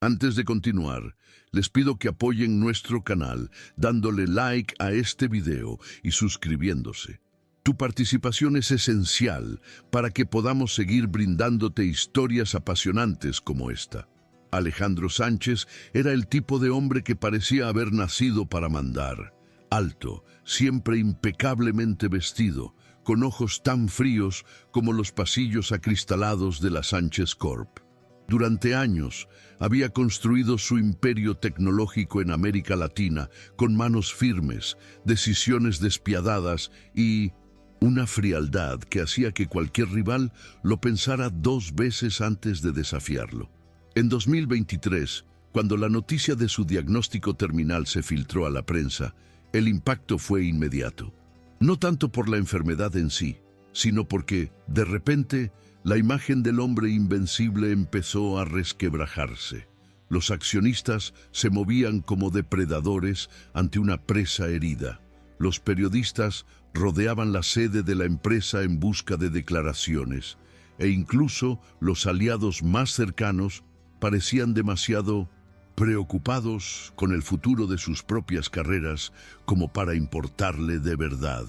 Antes de continuar, les pido que apoyen nuestro canal dándole like a este video y suscribiéndose. Tu participación es esencial para que podamos seguir brindándote historias apasionantes como esta. Alejandro Sánchez era el tipo de hombre que parecía haber nacido para mandar. Alto, siempre impecablemente vestido, con ojos tan fríos como los pasillos acristalados de la Sánchez Corp. Durante años había construido su imperio tecnológico en América Latina con manos firmes, decisiones despiadadas y una frialdad que hacía que cualquier rival lo pensara dos veces antes de desafiarlo. En 2023, cuando la noticia de su diagnóstico terminal se filtró a la prensa, el impacto fue inmediato. No tanto por la enfermedad en sí, sino porque, de repente, la imagen del hombre invencible empezó a resquebrajarse. Los accionistas se movían como depredadores ante una presa herida. Los periodistas rodeaban la sede de la empresa en busca de declaraciones, e incluso los aliados más cercanos parecían demasiado preocupados con el futuro de sus propias carreras como para importarle de verdad.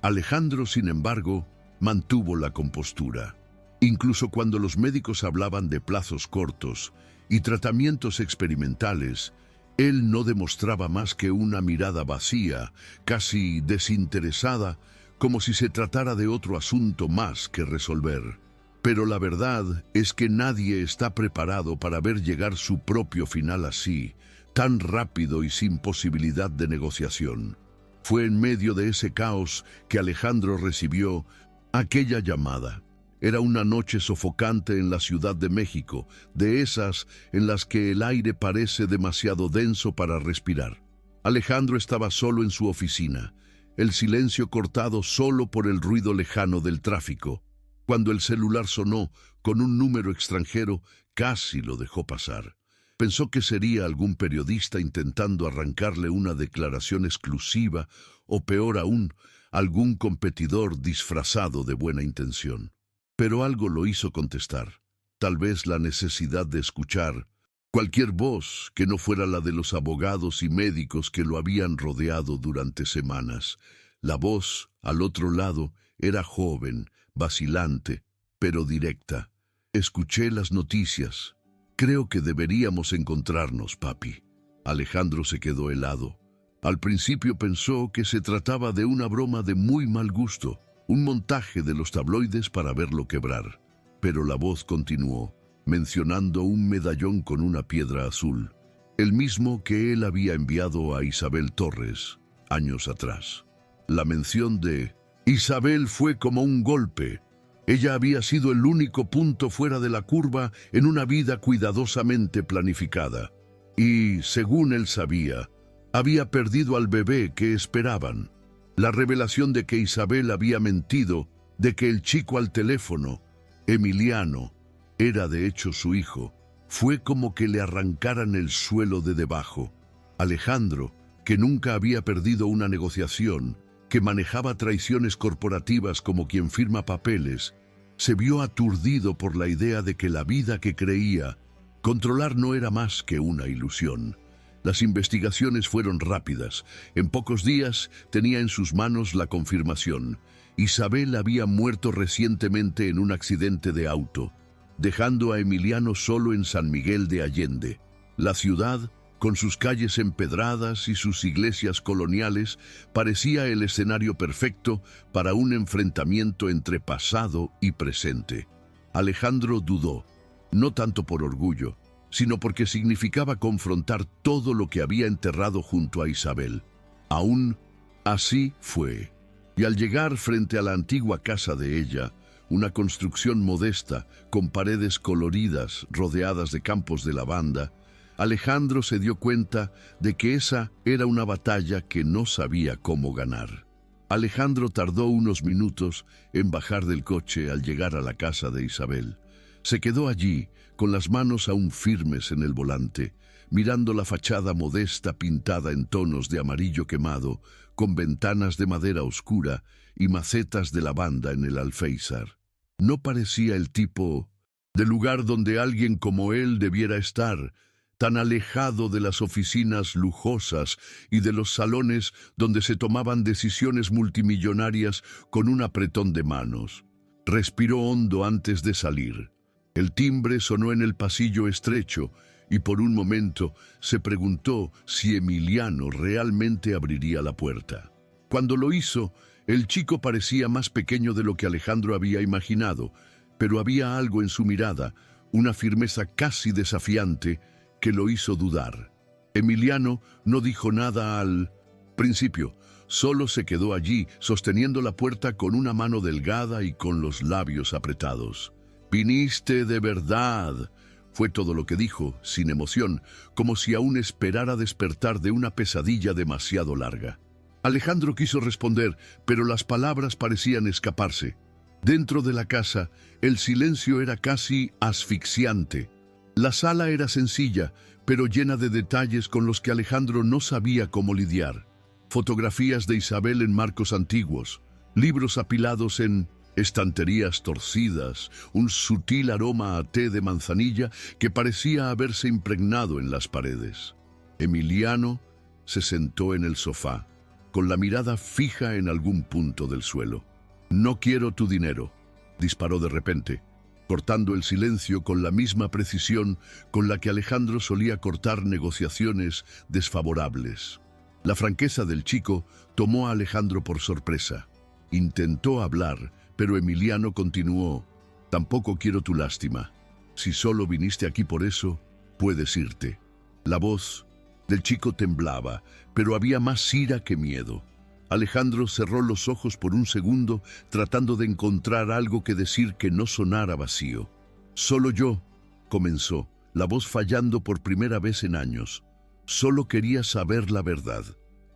Alejandro, sin embargo, mantuvo la compostura. Incluso cuando los médicos hablaban de plazos cortos y tratamientos experimentales, él no demostraba más que una mirada vacía, casi desinteresada, como si se tratara de otro asunto más que resolver. Pero la verdad es que nadie está preparado para ver llegar su propio final así, tan rápido y sin posibilidad de negociación. Fue en medio de ese caos que Alejandro recibió aquella llamada. Era una noche sofocante en la Ciudad de México, de esas en las que el aire parece demasiado denso para respirar. Alejandro estaba solo en su oficina, el silencio cortado solo por el ruido lejano del tráfico. Cuando el celular sonó con un número extranjero, casi lo dejó pasar. Pensó que sería algún periodista intentando arrancarle una declaración exclusiva o, peor aún, algún competidor disfrazado de buena intención. Pero algo lo hizo contestar. Tal vez la necesidad de escuchar cualquier voz que no fuera la de los abogados y médicos que lo habían rodeado durante semanas. La voz, al otro lado, era joven, vacilante, pero directa. Escuché las noticias. Creo que deberíamos encontrarnos, papi. Alejandro se quedó helado. Al principio pensó que se trataba de una broma de muy mal gusto, un montaje de los tabloides para verlo quebrar. Pero la voz continuó, mencionando un medallón con una piedra azul, el mismo que él había enviado a Isabel Torres años atrás. La mención de Isabel fue como un golpe. Ella había sido el único punto fuera de la curva en una vida cuidadosamente planificada. Y, según él sabía, había perdido al bebé que esperaban. La revelación de que Isabel había mentido, de que el chico al teléfono, Emiliano, era de hecho su hijo, fue como que le arrancaran el suelo de debajo. Alejandro, que nunca había perdido una negociación, que manejaba traiciones corporativas como quien firma papeles, se vio aturdido por la idea de que la vida que creía controlar no era más que una ilusión. Las investigaciones fueron rápidas. En pocos días tenía en sus manos la confirmación. Isabel había muerto recientemente en un accidente de auto, dejando a Emiliano solo en San Miguel de Allende. La ciudad, con sus calles empedradas y sus iglesias coloniales, parecía el escenario perfecto para un enfrentamiento entre pasado y presente. Alejandro dudó, no tanto por orgullo, sino porque significaba confrontar todo lo que había enterrado junto a Isabel. Aún así fue. Y al llegar frente a la antigua casa de ella, una construcción modesta, con paredes coloridas, rodeadas de campos de lavanda, Alejandro se dio cuenta de que esa era una batalla que no sabía cómo ganar. Alejandro tardó unos minutos en bajar del coche al llegar a la casa de Isabel. Se quedó allí, con las manos aún firmes en el volante, mirando la fachada modesta pintada en tonos de amarillo quemado, con ventanas de madera oscura y macetas de lavanda en el alféizar. No parecía el tipo de lugar donde alguien como él debiera estar, tan alejado de las oficinas lujosas y de los salones donde se tomaban decisiones multimillonarias con un apretón de manos. Respiró hondo antes de salir. El timbre sonó en el pasillo estrecho y por un momento se preguntó si Emiliano realmente abriría la puerta. Cuando lo hizo, el chico parecía más pequeño de lo que Alejandro había imaginado, pero había algo en su mirada, una firmeza casi desafiante, que lo hizo dudar. Emiliano no dijo nada al principio, solo se quedó allí, sosteniendo la puerta con una mano delgada y con los labios apretados. «Viniste de verdad», fue todo lo que dijo, sin emoción, como si aún esperara despertar de una pesadilla demasiado larga. Alejandro quiso responder, pero las palabras parecían escaparse. Dentro de la casa, el silencio era casi asfixiante. La sala era sencilla, pero llena de detalles con los que Alejandro no sabía cómo lidiar. Fotografías de Isabel en marcos antiguos, libros apilados en estanterías torcidas, un sutil aroma a té de manzanilla que parecía haberse impregnado en las paredes. Emiliano se sentó en el sofá, con la mirada fija en algún punto del suelo. «No quiero tu dinero», disparó de repente, cortando el silencio con la misma precisión con la que Alejandro solía cortar negociaciones desfavorables. La franqueza del chico tomó a Alejandro por sorpresa. Intentó hablar, pero Emiliano continuó: «Tampoco quiero tu lástima. Si solo viniste aquí por eso, puedes irte». La voz del chico temblaba, pero había más ira que miedo. Alejandro cerró los ojos por un segundo, tratando de encontrar algo que decir que no sonara vacío. «Solo yo», comenzó, la voz fallando por primera vez en años. «Solo quería saber la verdad».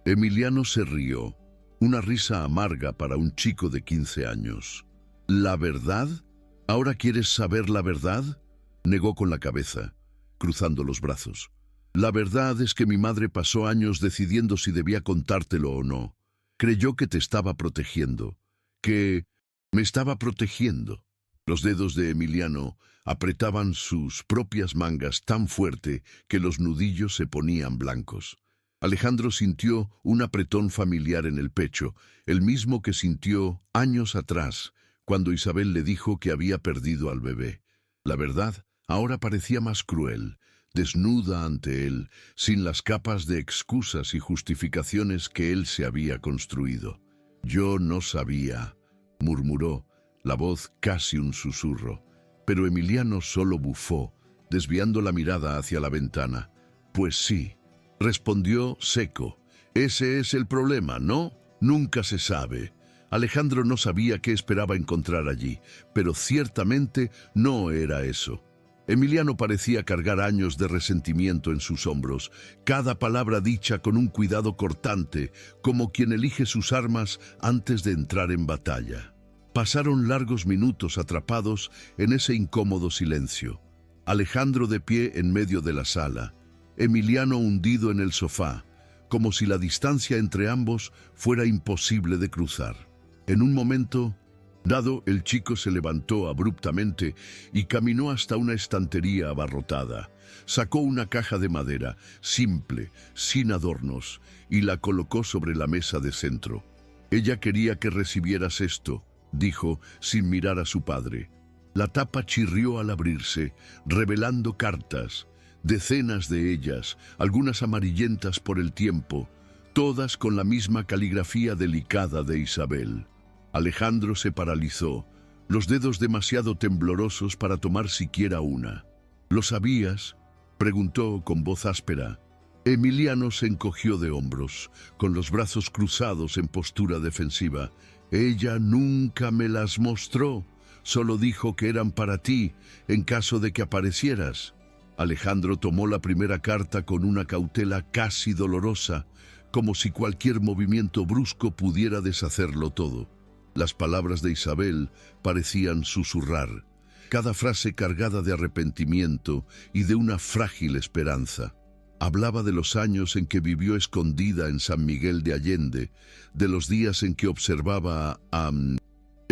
Emiliano se rió, una risa amarga para un chico de 15 años. «¿La verdad? ¿Ahora quieres saber la verdad?», negó con la cabeza, cruzando los brazos. «La verdad es que mi madre pasó años decidiendo si debía contártelo o no. Creyó que te estaba protegiendo, que me estaba protegiendo». Los dedos de Emiliano apretaban sus propias mangas tan fuerte que los nudillos se ponían blancos. Alejandro sintió un apretón familiar en el pecho, el mismo que sintió años atrás, cuando Isabel le dijo que había perdido al bebé. La verdad ahora parecía más cruel, desnuda ante él, sin las capas de excusas y justificaciones que él se había construido. «Yo no sabía», murmuró, la voz casi un susurro, pero Emiliano solo bufó, desviando la mirada hacia la ventana. «Pues sí», respondió seco. «Ese es el problema, ¿no? Nunca se sabe». Alejandro no sabía qué esperaba encontrar allí, pero ciertamente no era eso. Emiliano parecía cargar años de resentimiento en sus hombros, cada palabra dicha con un cuidado cortante, como quien elige sus armas antes de entrar en batalla. Pasaron largos minutos atrapados en ese incómodo silencio. Alejandro de pie en medio de la sala, Emiliano hundido en el sofá, como si la distancia entre ambos fuera imposible de cruzar. En un momento dado, el chico se levantó abruptamente y caminó hasta una estantería abarrotada. Sacó una caja de madera, simple, sin adornos, y la colocó sobre la mesa de centro. «Ella quería que recibieras esto», dijo, sin mirar a su padre. La tapa chirrió al abrirse, revelando cartas, decenas de ellas, algunas amarillentas por el tiempo, todas con la misma caligrafía delicada de Isabel. Alejandro se paralizó, los dedos demasiado temblorosos para tomar siquiera una. «¿Lo sabías?», preguntó con voz áspera. Emiliano se encogió de hombros, con los brazos cruzados en postura defensiva. «Ella nunca me las mostró, solo dijo que eran para ti, en caso de que aparecieras». Alejandro tomó la primera carta con una cautela casi dolorosa, como si cualquier movimiento brusco pudiera deshacerlo todo. Las palabras de Isabel parecían susurrar, cada frase cargada de arrepentimiento y de una frágil esperanza. Hablaba de los años en que vivió escondida en San Miguel de Allende, de los días en que observaba a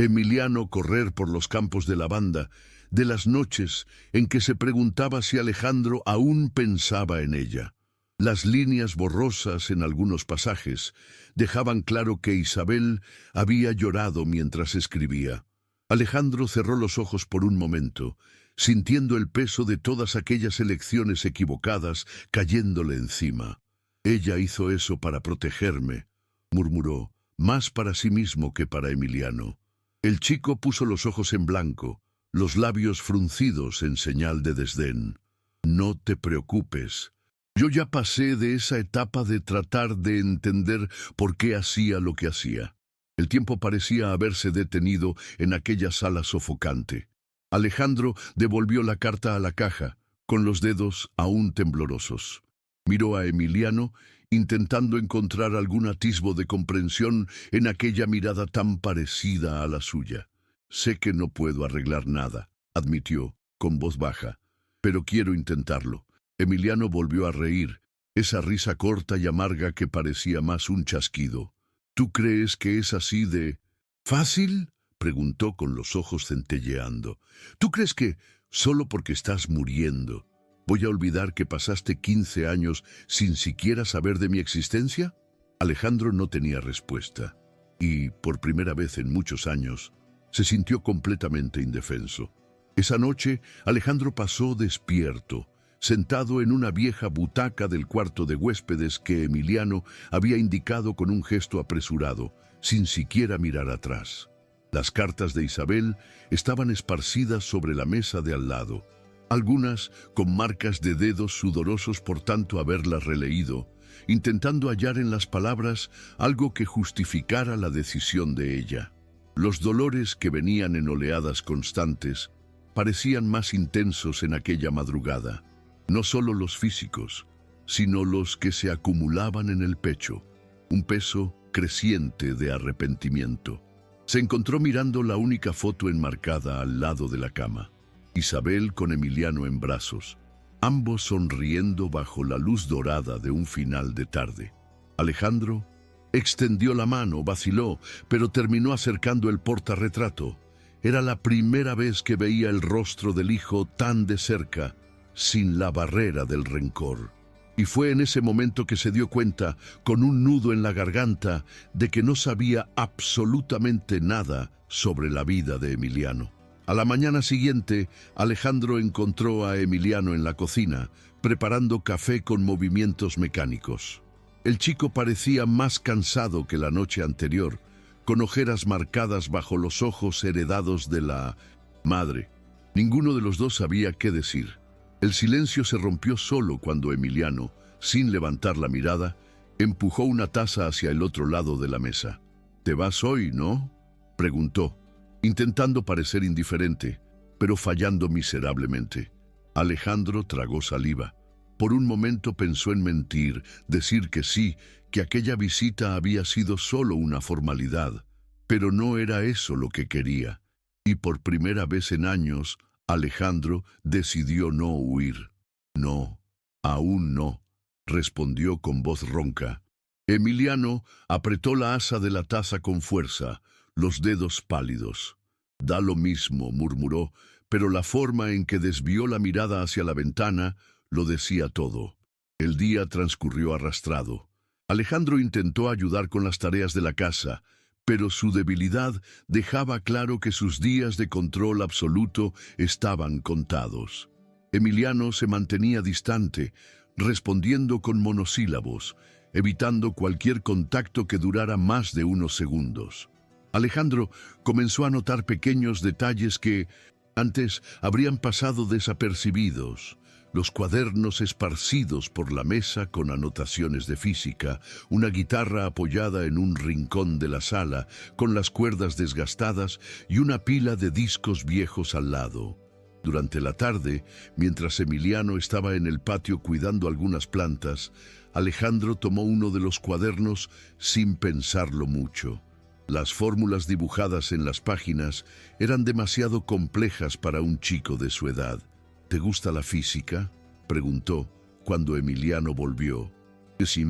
Emiliano correr por los campos de lavanda, de las noches en que se preguntaba si Alejandro aún pensaba en ella. Las líneas borrosas en algunos pasajes dejaban claro que Isabel había llorado mientras escribía. Alejandro cerró los ojos por un momento, sintiendo el peso de todas aquellas elecciones equivocadas cayéndole encima. Ella hizo eso para protegerme, murmuró, más para sí mismo que para Emiliano. El chico puso los ojos en blanco, los labios fruncidos en señal de desdén. No te preocupes. Yo ya pasé de esa etapa de tratar de entender por qué hacía lo que hacía. El tiempo parecía haberse detenido en aquella sala sofocante. Alejandro devolvió la carta a la caja, con los dedos aún temblorosos. Miró a Emiliano, intentando encontrar algún atisbo de comprensión en aquella mirada tan parecida a la suya. Sé que no puedo arreglar nada, admitió, con voz baja, pero quiero intentarlo. Emiliano volvió a reír, esa risa corta y amarga que parecía más un chasquido. ¿Tú crees que es así de fácil?, preguntó con los ojos centelleando. ¿Tú crees que, solo porque estás muriendo, voy a olvidar que pasaste 15 años sin siquiera saber de mi existencia? Alejandro no tenía respuesta, y, por primera vez en muchos años, se sintió completamente indefenso. Esa noche, Alejandro pasó despierto, sentado en una vieja butaca del cuarto de huéspedes que Emiliano había indicado con un gesto apresurado, sin siquiera mirar atrás. Las cartas de Isabel estaban esparcidas sobre la mesa de al lado, algunas con marcas de dedos sudorosos por tanto haberlas releído, intentando hallar en las palabras algo que justificara la decisión de ella. Los dolores que venían en oleadas constantes parecían más intensos en aquella madrugada. No solo los físicos, sino los que se acumulaban en el pecho, un peso creciente de arrepentimiento. Se encontró mirando la única foto enmarcada al lado de la cama, Isabel con Emiliano en brazos, ambos sonriendo bajo la luz dorada de un final de tarde. Alejandro extendió la mano, vaciló, pero terminó acercando el portarretrato. Era la primera vez que veía el rostro del hijo tan de cerca, sin la barrera del rencor. Y fue en ese momento que se dio cuenta, con un nudo en la garganta, de que no sabía absolutamente nada sobre la vida de Emiliano. A la mañana siguiente, Alejandro encontró a Emiliano en la cocina, preparando café con movimientos mecánicos. El chico parecía más cansado que la noche anterior, con ojeras marcadas bajo los ojos heredados de la madre. Ninguno de los dos sabía qué decir. El silencio se rompió solo cuando Emiliano, sin levantar la mirada, empujó una taza hacia el otro lado de la mesa. «¿Te vas hoy, no?», preguntó, intentando parecer indiferente, pero fallando miserablemente. Alejandro tragó saliva. Por un momento pensó en mentir, decir que sí, que aquella visita había sido solo una formalidad, pero no era eso lo que quería. Y por primera vez en años, Alejandro decidió no huir. «No, aún no», respondió con voz ronca. Emiliano apretó la asa de la taza con fuerza, los dedos pálidos. «Da lo mismo», murmuró, pero la forma en que desvió la mirada hacia la ventana lo decía todo. El día transcurrió arrastrado. Alejandro intentó ayudar con las tareas de la casa, pero su debilidad dejaba claro que sus días de control absoluto estaban contados. Emiliano se mantenía distante, respondiendo con monosílabos, evitando cualquier contacto que durara más de unos segundos. Alejandro comenzó a notar pequeños detalles que antes habrían pasado desapercibidos. Los cuadernos esparcidos por la mesa con anotaciones de física, una guitarra apoyada en un rincón de la sala, con las cuerdas desgastadas y una pila de discos viejos al lado. Durante la tarde, mientras Emiliano estaba en el patio cuidando algunas plantas, Alejandro tomó uno de los cuadernos sin pensarlo mucho. Las fórmulas dibujadas en las páginas eran demasiado complejas para un chico de su edad. «¿Te gusta la física?», preguntó cuando Emiliano volvió. «Sí».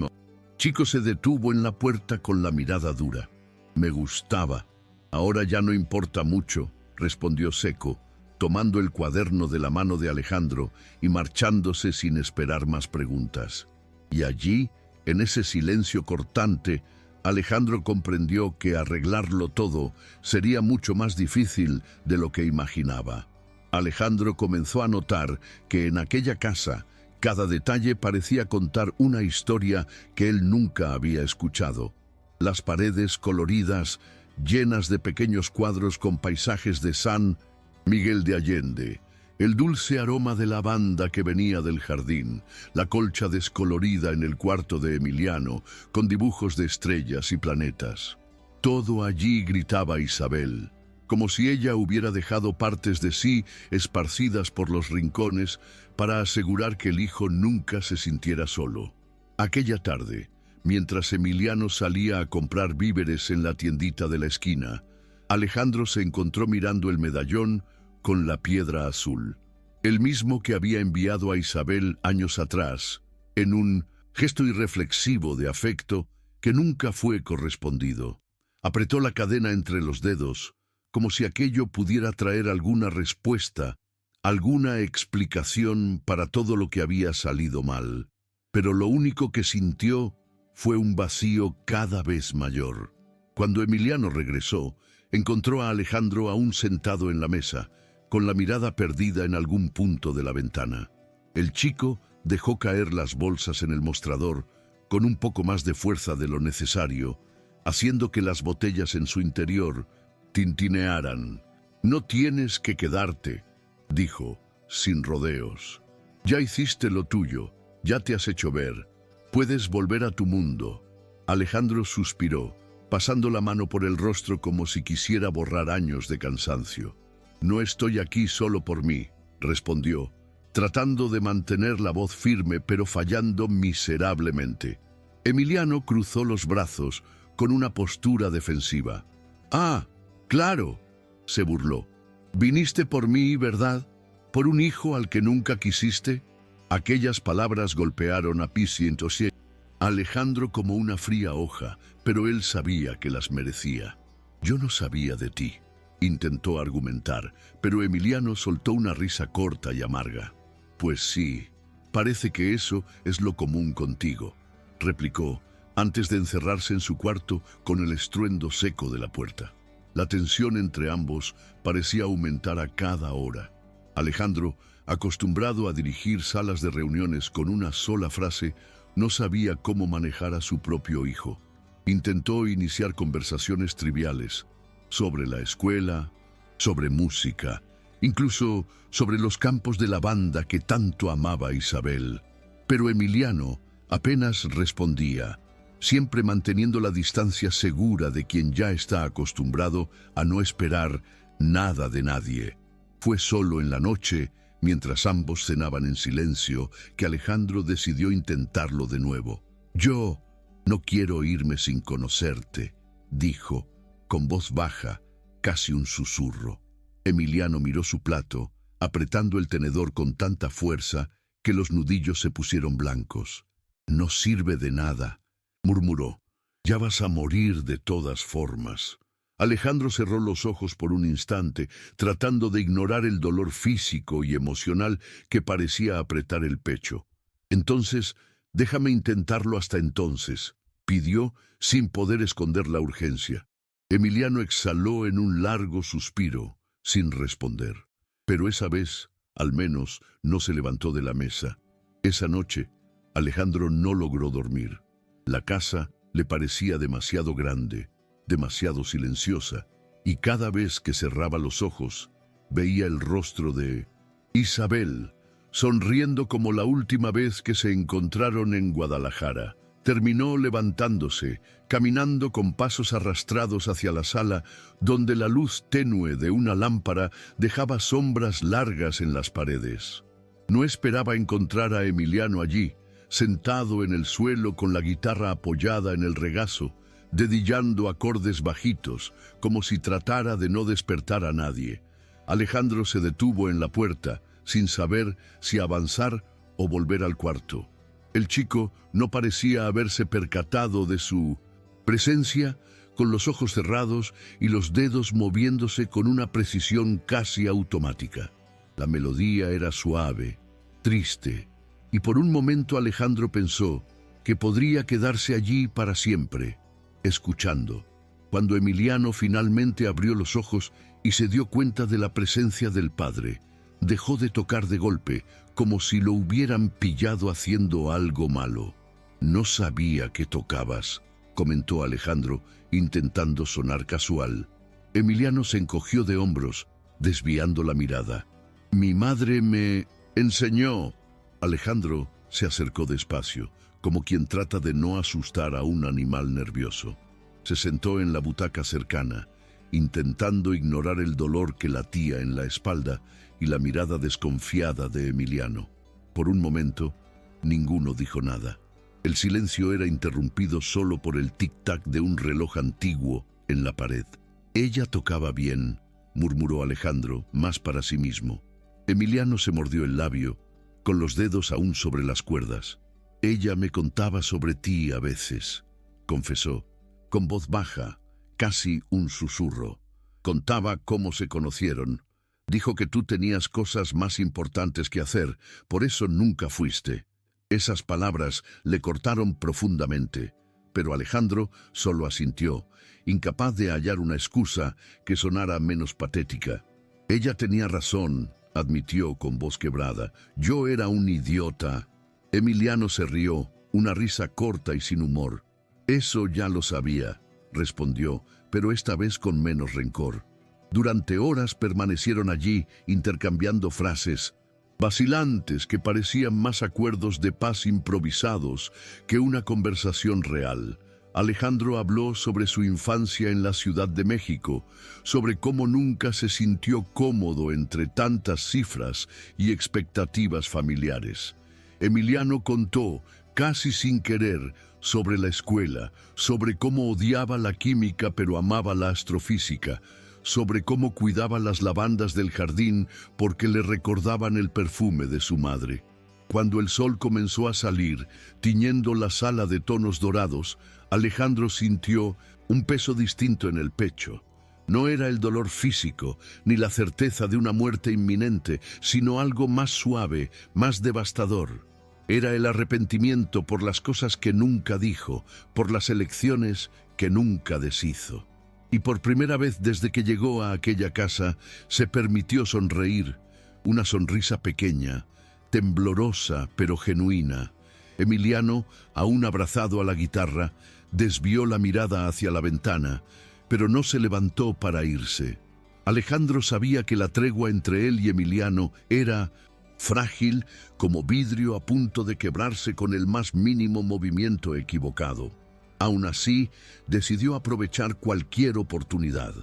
Chico se detuvo en la puerta con la mirada dura. «Me gustaba», Ahora ya no importa mucho, respondió seco, tomando el cuaderno de la mano de Alejandro y marchándose sin esperar más preguntas. Y allí, en ese silencio cortante, Alejandro comprendió que arreglarlo todo sería mucho más difícil de lo que imaginaba. Alejandro comenzó a notar que en aquella casa cada detalle parecía contar una historia que él nunca había escuchado. Las paredes coloridas, llenas de pequeños cuadros con paisajes de San Miguel de Allende, el dulce aroma de lavanda que venía del jardín, la colcha descolorida en el cuarto de Emiliano, con dibujos de estrellas y planetas. Todo allí gritaba Isabel, como si ella hubiera dejado partes de sí esparcidas por los rincones para asegurar que el hijo nunca se sintiera solo. Aquella tarde, mientras Emiliano salía a comprar víveres en la tiendita de la esquina, Alejandro se encontró mirando el medallón con la piedra azul, el mismo que había enviado a Isabel años atrás, en un gesto irreflexivo de afecto que nunca fue correspondido. Apretó la cadena entre los dedos, como si aquello pudiera traer alguna respuesta, alguna explicación para todo lo que había salido mal. Pero lo único que sintió fue un vacío cada vez mayor. Cuando Emiliano regresó, encontró a Alejandro aún sentado en la mesa, con la mirada perdida en algún punto de la ventana. El chico dejó caer las bolsas en el mostrador con un poco más de fuerza de lo necesario, haciendo que las botellas en su interior tintinearan. «No tienes que quedarte», dijo, sin rodeos. «Ya hiciste lo tuyo, ya te has hecho ver. Puedes volver a tu mundo». Alejandro suspiró, pasando la mano por el rostro como si quisiera borrar años de cansancio. «No estoy aquí solo por mí», respondió, tratando de mantener la voz firme pero fallando miserablemente. Emiliano cruzó los brazos con una postura defensiva. «Ah, claro», se burló. «Viniste por mí, ¿verdad? ¿Por un hijo al que nunca quisiste?» Aquellas palabras golpearon a Alejandro como una fría hoja, pero él sabía que las merecía. «Yo no sabía de ti», intentó argumentar, pero Emiliano soltó una risa corta y amarga. «Pues sí, parece que eso es lo común contigo», replicó, antes de encerrarse en su cuarto con el estruendo seco de la puerta. La tensión entre ambos parecía aumentar a cada hora. Alejandro, acostumbrado a dirigir salas de reuniones con una sola frase, no sabía cómo manejar a su propio hijo. Intentó iniciar conversaciones triviales sobre la escuela, sobre música, incluso sobre los campos de lavanda que tanto amaba Isabel. Pero Emiliano apenas respondía, siempre manteniendo la distancia segura de quien ya está acostumbrado a no esperar nada de nadie. Fue solo en la noche, mientras ambos cenaban en silencio, que Alejandro decidió intentarlo de nuevo. «Yo no quiero irme sin conocerte», dijo, con voz baja, casi un susurro. Emiliano miró su plato, apretando el tenedor con tanta fuerza que los nudillos se pusieron blancos. «No sirve de nada», murmuró. «Ya vas a morir de todas formas». Alejandro cerró los ojos por un instante, tratando de ignorar el dolor físico y emocional que parecía apretar el pecho. «Entonces, déjame intentarlo hasta entonces», pidió, sin poder esconder la urgencia. Emiliano exhaló en un largo suspiro, sin responder. Pero esa vez, al menos, no se levantó de la mesa. Esa noche, Alejandro no logró dormir. La casa le parecía demasiado grande, demasiado silenciosa, y cada vez que cerraba los ojos, veía el rostro de Isabel, sonriendo como la última vez que se encontraron en Guadalajara. Terminó levantándose, caminando con pasos arrastrados hacia la sala, donde la luz tenue de una lámpara dejaba sombras largas en las paredes. No esperaba encontrar a Emiliano allí, sentado en el suelo con la guitarra apoyada en el regazo, dedillando acordes bajitos, como si tratara de no despertar a nadie. Alejandro se detuvo en la puerta, sin saber si avanzar o volver al cuarto. El chico no parecía haberse percatado de su presencia con los ojos cerrados y los dedos moviéndose con una precisión casi automática. La melodía era suave, triste, y por un momento Alejandro pensó que podría quedarse allí para siempre, escuchando. Cuando Emiliano finalmente abrió los ojos y se dio cuenta de la presencia del padre, dejó de tocar de golpe, como si lo hubieran pillado haciendo algo malo. «No sabía que tocabas», comentó Alejandro, intentando sonar casual. Emiliano se encogió de hombros, desviando la mirada. «Mi madre me enseñó». Alejandro se acercó despacio, como quien trata de no asustar a un animal nervioso. Se sentó en la butaca cercana, intentando ignorar el dolor que latía en la espalda y la mirada desconfiada de Emiliano. Por un momento, ninguno dijo nada. El silencio era interrumpido solo por el tic-tac de un reloj antiguo en la pared. «Ella tocaba bien», murmuró Alejandro, más para sí mismo. Emiliano se mordió el labio, con los dedos aún sobre las cuerdas. «Ella me contaba sobre ti a veces», confesó, con voz baja, casi un susurro. «Contaba cómo se conocieron. Dijo que tú tenías cosas más importantes que hacer, por eso nunca fuiste». Esas palabras le cortaron profundamente, pero Alejandro solo asintió, incapaz de hallar una excusa que sonara menos patética. «Ella tenía razón», admitió con voz quebrada. «Yo era un idiota». Emiliano se rió, una risa corta y sin humor. «Eso ya lo sabía», respondió, pero esta vez con menos rencor. Durante horas permanecieron allí, intercambiando frases vacilantes que parecían más acuerdos de paz improvisados que una conversación real. Alejandro habló sobre su infancia en la Ciudad de México, sobre cómo nunca se sintió cómodo entre tantas cifras y expectativas familiares. Emiliano contó, casi sin querer, sobre la escuela, sobre cómo odiaba la química pero amaba la astrofísica, sobre cómo cuidaba las lavandas del jardín porque le recordaban el perfume de su madre. Cuando el sol comenzó a salir, tiñendo la sala de tonos dorados, Alejandro sintió un peso distinto en el pecho. No era el dolor físico, ni la certeza de una muerte inminente, sino algo más suave, más devastador. Era el arrepentimiento por las cosas que nunca dijo, por las elecciones que nunca deshizo. Y por primera vez desde que llegó a aquella casa, se permitió sonreír, una sonrisa pequeña, temblorosa pero genuina. Emiliano, aún abrazado a la guitarra, desvió la mirada hacia la ventana, pero no se levantó para irse. Alejandro sabía que la tregua entre él y Emiliano era frágil como vidrio a punto de quebrarse con el más mínimo movimiento equivocado. Aún así, decidió aprovechar cualquier oportunidad.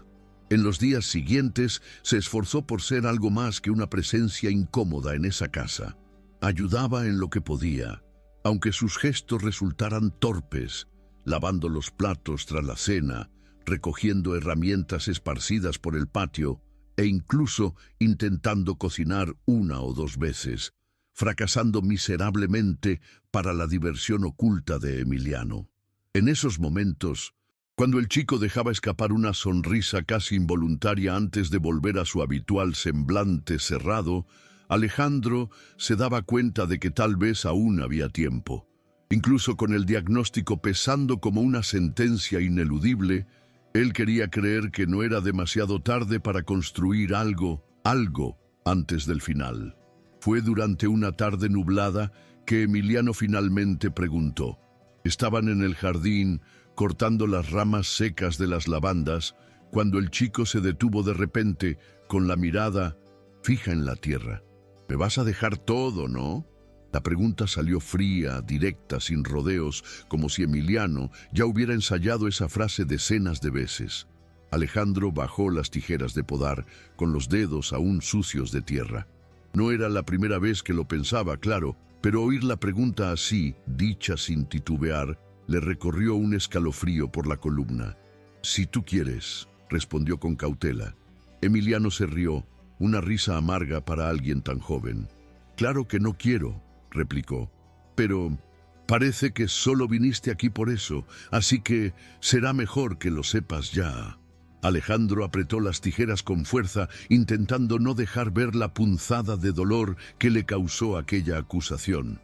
En los días siguientes, se esforzó por ser algo más que una presencia incómoda en esa casa. Ayudaba en lo que podía, aunque sus gestos resultaran torpes, lavando los platos tras la cena, recogiendo herramientas esparcidas por el patio e incluso intentando cocinar una o dos veces, fracasando miserablemente para la diversión oculta de Emiliano. En esos momentos, cuando el chico dejaba escapar una sonrisa casi involuntaria antes de volver a su habitual semblante cerrado, Alejandro se daba cuenta de que tal vez aún había tiempo. Incluso con el diagnóstico pesando como una sentencia ineludible, él quería creer que no era demasiado tarde para construir algo antes del final. Fue durante una tarde nublada que Emiliano finalmente preguntó. Estaban en el jardín, cortando las ramas secas de las lavandas, cuando el chico se detuvo de repente, con la mirada fija en la tierra. «Me vas a dejar todo, ¿no?». La pregunta salió fría, directa, sin rodeos, como si Emiliano ya hubiera ensayado esa frase decenas de veces. Alejandro bajó las tijeras de podar, con los dedos aún sucios de tierra. No era la primera vez que lo pensaba, claro, pero oír la pregunta así, dicha sin titubear, le recorrió un escalofrío por la columna. «Si tú quieres», respondió con cautela. Emiliano se rió, una risa amarga para alguien tan joven. «Claro que no quiero», replicó. «Pero Parece que solo viniste aquí por eso, así que será mejor que lo sepas ya. Alejandro apretó las tijeras con fuerza, intentando no dejar ver la punzada de dolor que le causó aquella acusación.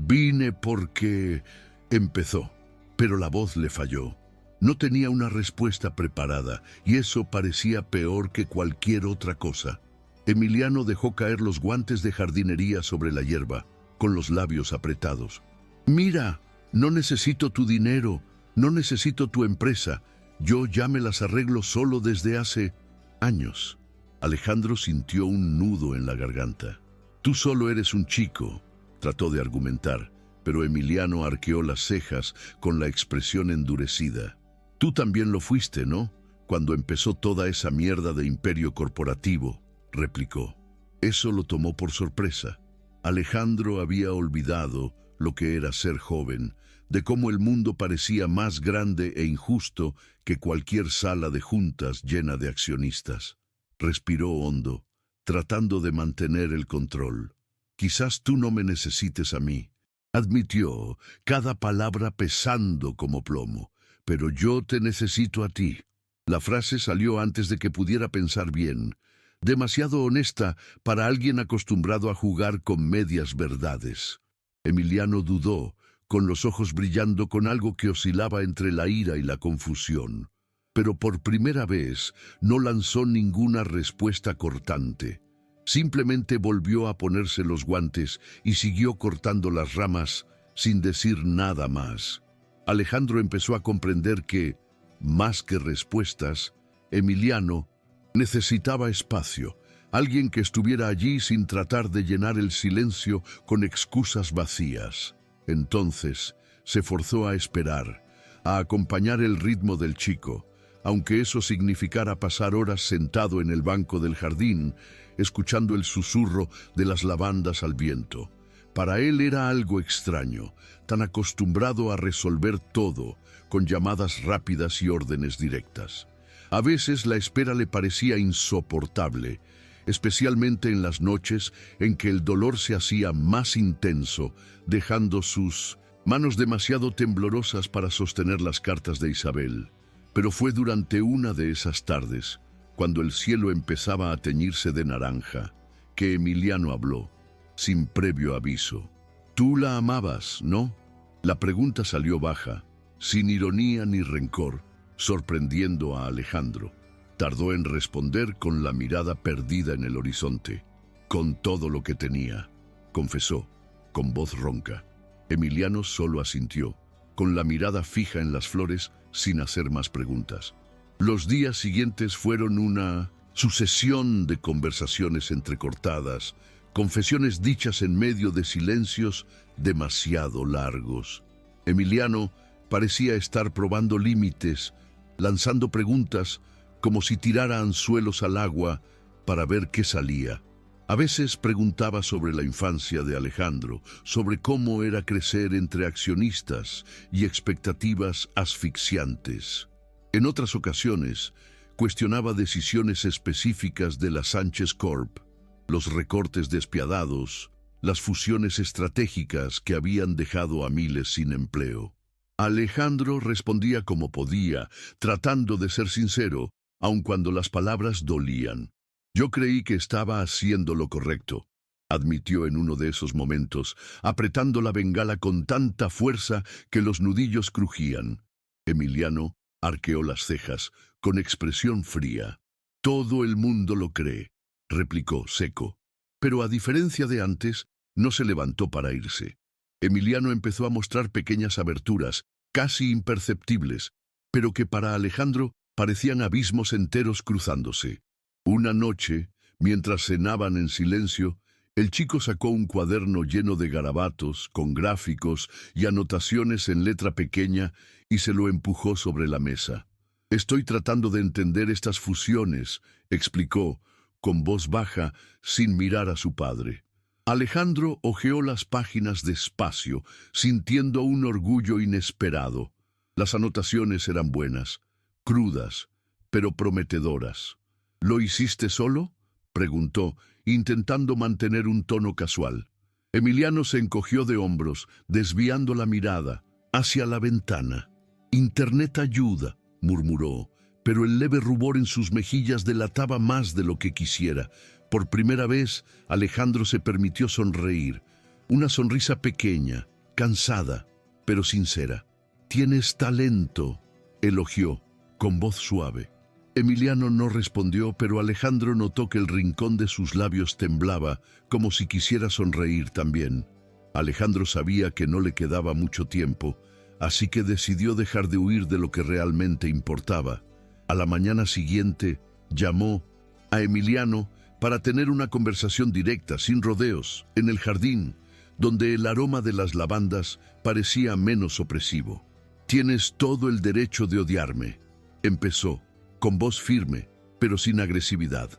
Vine porque... empezó, pero la voz le falló. No tenía una respuesta preparada, y eso parecía peor que cualquier otra cosa. Emiliano dejó caer los guantes de jardinería sobre la hierba, con los labios apretados. «Mira, no necesito tu dinero, no necesito tu empresa. Yo ya me las arreglo solo desde hace años». Alejandro sintió un nudo en la garganta. «Tú solo eres un chico», trató de argumentar, pero Emiliano arqueó las cejas con la expresión endurecida. «Tú también lo fuiste, ¿no? Cuando empezó toda esa mierda de imperio corporativo», replicó. Eso lo tomó por sorpresa. Alejandro había olvidado lo que era ser joven, de cómo el mundo parecía más grande e injusto que cualquier sala de juntas llena de accionistas. Respiró hondo, tratando de mantener el control. «Quizás tú no me necesites a mí», admitió, cada palabra pesando como plomo, «pero yo te necesito a ti». La frase salió antes de que pudiera pensar bien, demasiado honesta para alguien acostumbrado a jugar con medias verdades. Emiliano dudó, con los ojos brillando con algo que oscilaba entre la ira y la confusión. Pero por primera vez no lanzó ninguna respuesta cortante. Simplemente volvió a ponerse los guantes y siguió cortando las ramas sin decir nada más. Alejandro empezó a comprender que, más que respuestas, Emiliano necesitaba espacio, alguien que estuviera allí sin tratar de llenar el silencio con excusas vacías. Entonces se forzó a esperar, a acompañar el ritmo del chico, aunque eso significara pasar horas sentado en el banco del jardín, escuchando el susurro de las lavandas al viento. Para él era algo extraño, tan acostumbrado a resolver todo con llamadas rápidas y órdenes directas. A veces la espera le parecía insoportable, especialmente en las noches en que el dolor se hacía más intenso, dejando sus manos demasiado temblorosas para sostener las cartas de Isabel. Pero fue durante una de esas tardes, cuando el cielo empezaba a teñirse de naranja, que Emiliano habló, sin previo aviso. «Tú la amabas, ¿no?». La pregunta salió baja, sin ironía ni rencor, sorprendiendo a Alejandro. Tardó en responder con la mirada perdida en el horizonte. «Con todo lo que tenía», confesó, con voz ronca. Emiliano solo asintió, con la mirada fija en las flores, sin hacer más preguntas. Los días siguientes fueron una sucesión de conversaciones entrecortadas, confesiones dichas en medio de silencios demasiado largos. Emiliano parecía estar probando límites, lanzando preguntas como si tirara anzuelos al agua para ver qué salía. A veces preguntaba sobre la infancia de Alejandro, sobre cómo era crecer entre accionistas y expectativas asfixiantes. En otras ocasiones, cuestionaba decisiones específicas de la Sánchez Corp, los recortes despiadados, las fusiones estratégicas que habían dejado a miles sin empleo. Alejandro respondía como podía, tratando de ser sincero, aun cuando las palabras dolían. «Yo creí que estaba haciendo lo correcto», admitió en uno de esos momentos, apretando la bengala con tanta fuerza que los nudillos crujían. Emiliano arqueó las cejas, con expresión fría. «Todo el mundo lo cree», replicó seco. Pero a diferencia de antes, no se levantó para irse. Emiliano empezó a mostrar pequeñas aberturas, casi imperceptibles, pero que para Alejandro parecían abismos enteros cruzándose. Una noche, mientras cenaban en silencio, el chico sacó un cuaderno lleno de garabatos, con gráficos y anotaciones en letra pequeña, y se lo empujó sobre la mesa. «Estoy tratando de entender estas fusiones», explicó, con voz baja, sin mirar a su padre. Alejandro hojeó las páginas despacio, sintiendo un orgullo inesperado. Las anotaciones eran buenas, crudas, pero prometedoras. «¿Lo hiciste solo?», preguntó, intentando mantener un tono casual. Emiliano se encogió de hombros, desviando la mirada hacia la ventana. «Internet ayuda», murmuró, pero el leve rubor en sus mejillas delataba más de lo que quisiera. Por primera vez, Alejandro se permitió sonreír. Una sonrisa pequeña, cansada, pero sincera. «Tienes talento», elogió, con voz suave. Emiliano no respondió, pero Alejandro notó que el rincón de sus labios temblaba, como si quisiera sonreír también. Alejandro sabía que no le quedaba mucho tiempo, así que decidió dejar de huir de lo que realmente importaba. A la mañana siguiente, llamó a Emiliano para tener una conversación directa, sin rodeos, en el jardín, donde el aroma de las lavandas parecía menos opresivo. «Tienes todo el derecho de odiarme», empezó, con voz firme, pero sin agresividad.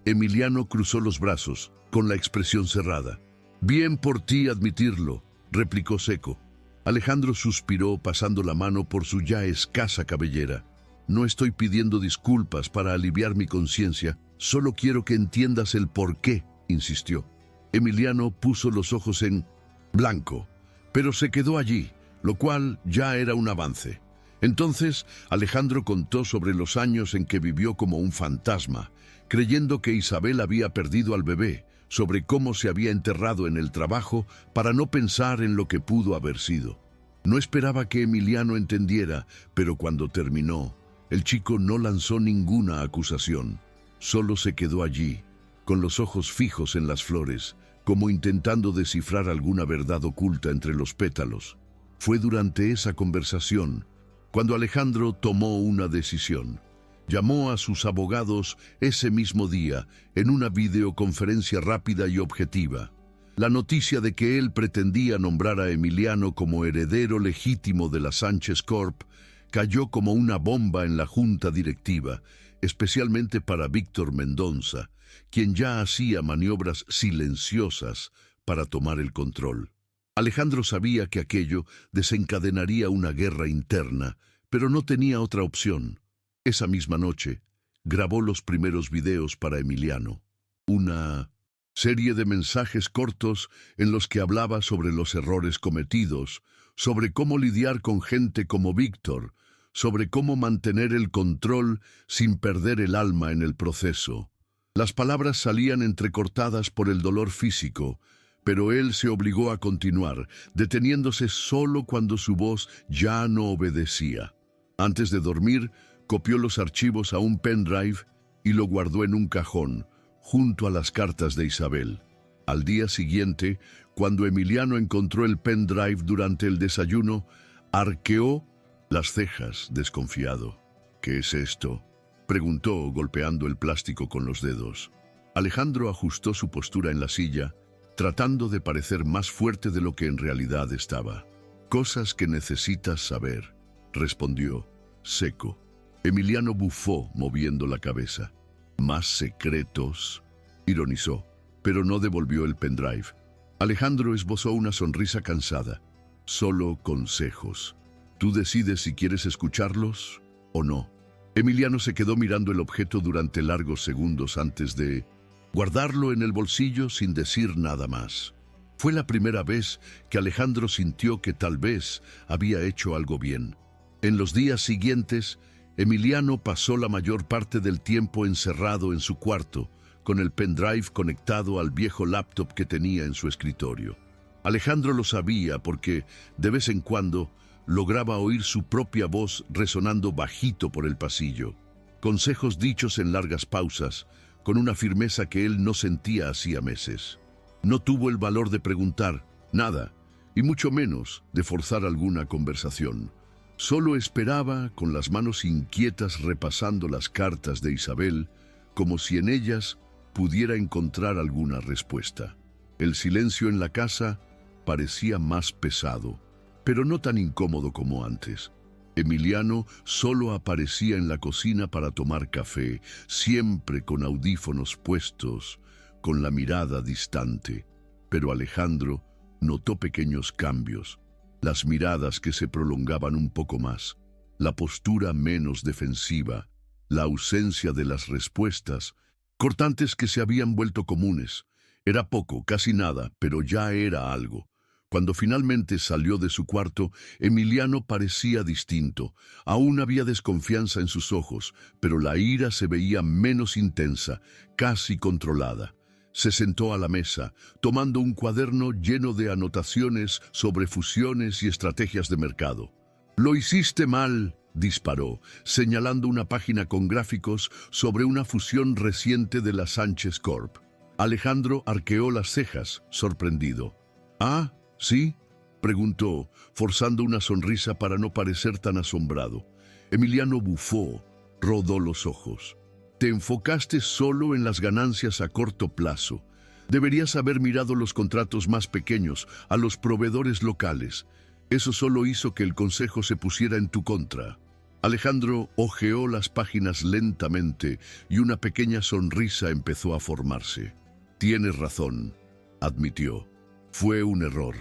Emiliano cruzó los brazos, con la expresión cerrada. «Bien por ti admitirlo», replicó seco. Alejandro suspiró, pasando la mano por su ya escasa cabellera. «No estoy pidiendo disculpas para aliviar mi conciencia, solo quiero que entiendas el por qué», insistió. Emiliano puso los ojos en blanco, pero se quedó allí, lo cual ya era un avance. Entonces, Alejandro contó sobre los años en que vivió como un fantasma, creyendo que Isabel había perdido al bebé, sobre cómo se había enterrado en el trabajo para no pensar en lo que pudo haber sido. No esperaba que Emiliano entendiera, pero cuando terminó, el chico no lanzó ninguna acusación. Solo se quedó allí, con los ojos fijos en las flores, como intentando descifrar alguna verdad oculta entre los pétalos. Fue durante esa conversación cuando Alejandro tomó una decisión. Llamó a sus abogados ese mismo día en una videoconferencia rápida y objetiva. La noticia de que él pretendía nombrar a Emiliano como heredero legítimo de la Sánchez Corp cayó como una bomba en la junta directiva, especialmente para Víctor Mendonça, quien ya hacía maniobras silenciosas para tomar el control. Alejandro sabía que aquello desencadenaría una guerra interna, pero no tenía otra opción. Esa misma noche, grabó los primeros videos para Emiliano. Una serie de mensajes cortos en los que hablaba sobre los errores cometidos, sobre cómo lidiar con gente como Víctor, sobre cómo mantener el control sin perder el alma en el proceso. Las palabras salían entrecortadas por el dolor físico, pero él se obligó a continuar, deteniéndose solo cuando su voz ya no obedecía. Antes de dormir, copió los archivos a un pendrive y lo guardó en un cajón, junto a las cartas de Isabel. Al día siguiente, cuando Emiliano encontró el pendrive durante el desayuno, arqueó las cejas, desconfiado. «¿Qué es esto?», preguntó, golpeando el plástico con los dedos. Alejandro ajustó su postura en la silla, tratando de parecer más fuerte de lo que en realidad estaba. «Cosas que necesitas saber», respondió, seco. Emiliano bufó, moviendo la cabeza. «¿Más secretos?», ironizó, pero no devolvió el pendrive. Alejandro esbozó una sonrisa cansada. «Solo consejos. Tú decides si quieres escucharlos o no». Emiliano se quedó mirando el objeto durante largos segundos antes de guardarlo en el bolsillo sin decir nada más. Fue la primera vez que Alejandro sintió que tal vez había hecho algo bien. En los días siguientes, Emiliano pasó la mayor parte del tiempo encerrado en su cuarto, con el pendrive conectado al viejo laptop que tenía en su escritorio. Alejandro lo sabía porque, de vez en cuando, lograba oír su propia voz resonando bajito por el pasillo. Consejos dichos en largas pausas, con una firmeza que él no sentía hacía meses. No tuvo el valor de preguntar nada, y mucho menos de forzar alguna conversación. Solo esperaba, con las manos inquietas repasando las cartas de Isabel, como si en ellas pudiera encontrar alguna respuesta. El silencio en la casa parecía más pesado, pero no tan incómodo como antes. Emiliano solo aparecía en la cocina para tomar café, siempre con audífonos puestos, con la mirada distante. Pero Alejandro notó pequeños cambios, las miradas que se prolongaban un poco más, la postura menos defensiva, la ausencia de las respuestas, cortantes que se habían vuelto comunes. Era poco, casi nada, pero ya era algo. Cuando finalmente salió de su cuarto, Emiliano parecía distinto. Aún había desconfianza en sus ojos, pero la ira se veía menos intensa, casi controlada. Se sentó a la mesa, tomando un cuaderno lleno de anotaciones sobre fusiones y estrategias de mercado. «Lo hiciste mal», disparó, señalando una página con gráficos sobre una fusión reciente de la Sánchez Corp. Alejandro arqueó las cejas, sorprendido. «¿Ah, sí?», preguntó, forzando una sonrisa para no parecer tan asombrado. Emiliano bufó, rodó los ojos. «Te enfocaste solo en las ganancias a corto plazo. Deberías haber mirado los contratos más pequeños, a los proveedores locales. Eso solo hizo que el consejo se pusiera en tu contra». Alejandro hojeó las páginas lentamente y una pequeña sonrisa empezó a formarse. «Tienes razón», admitió. «Fue un error».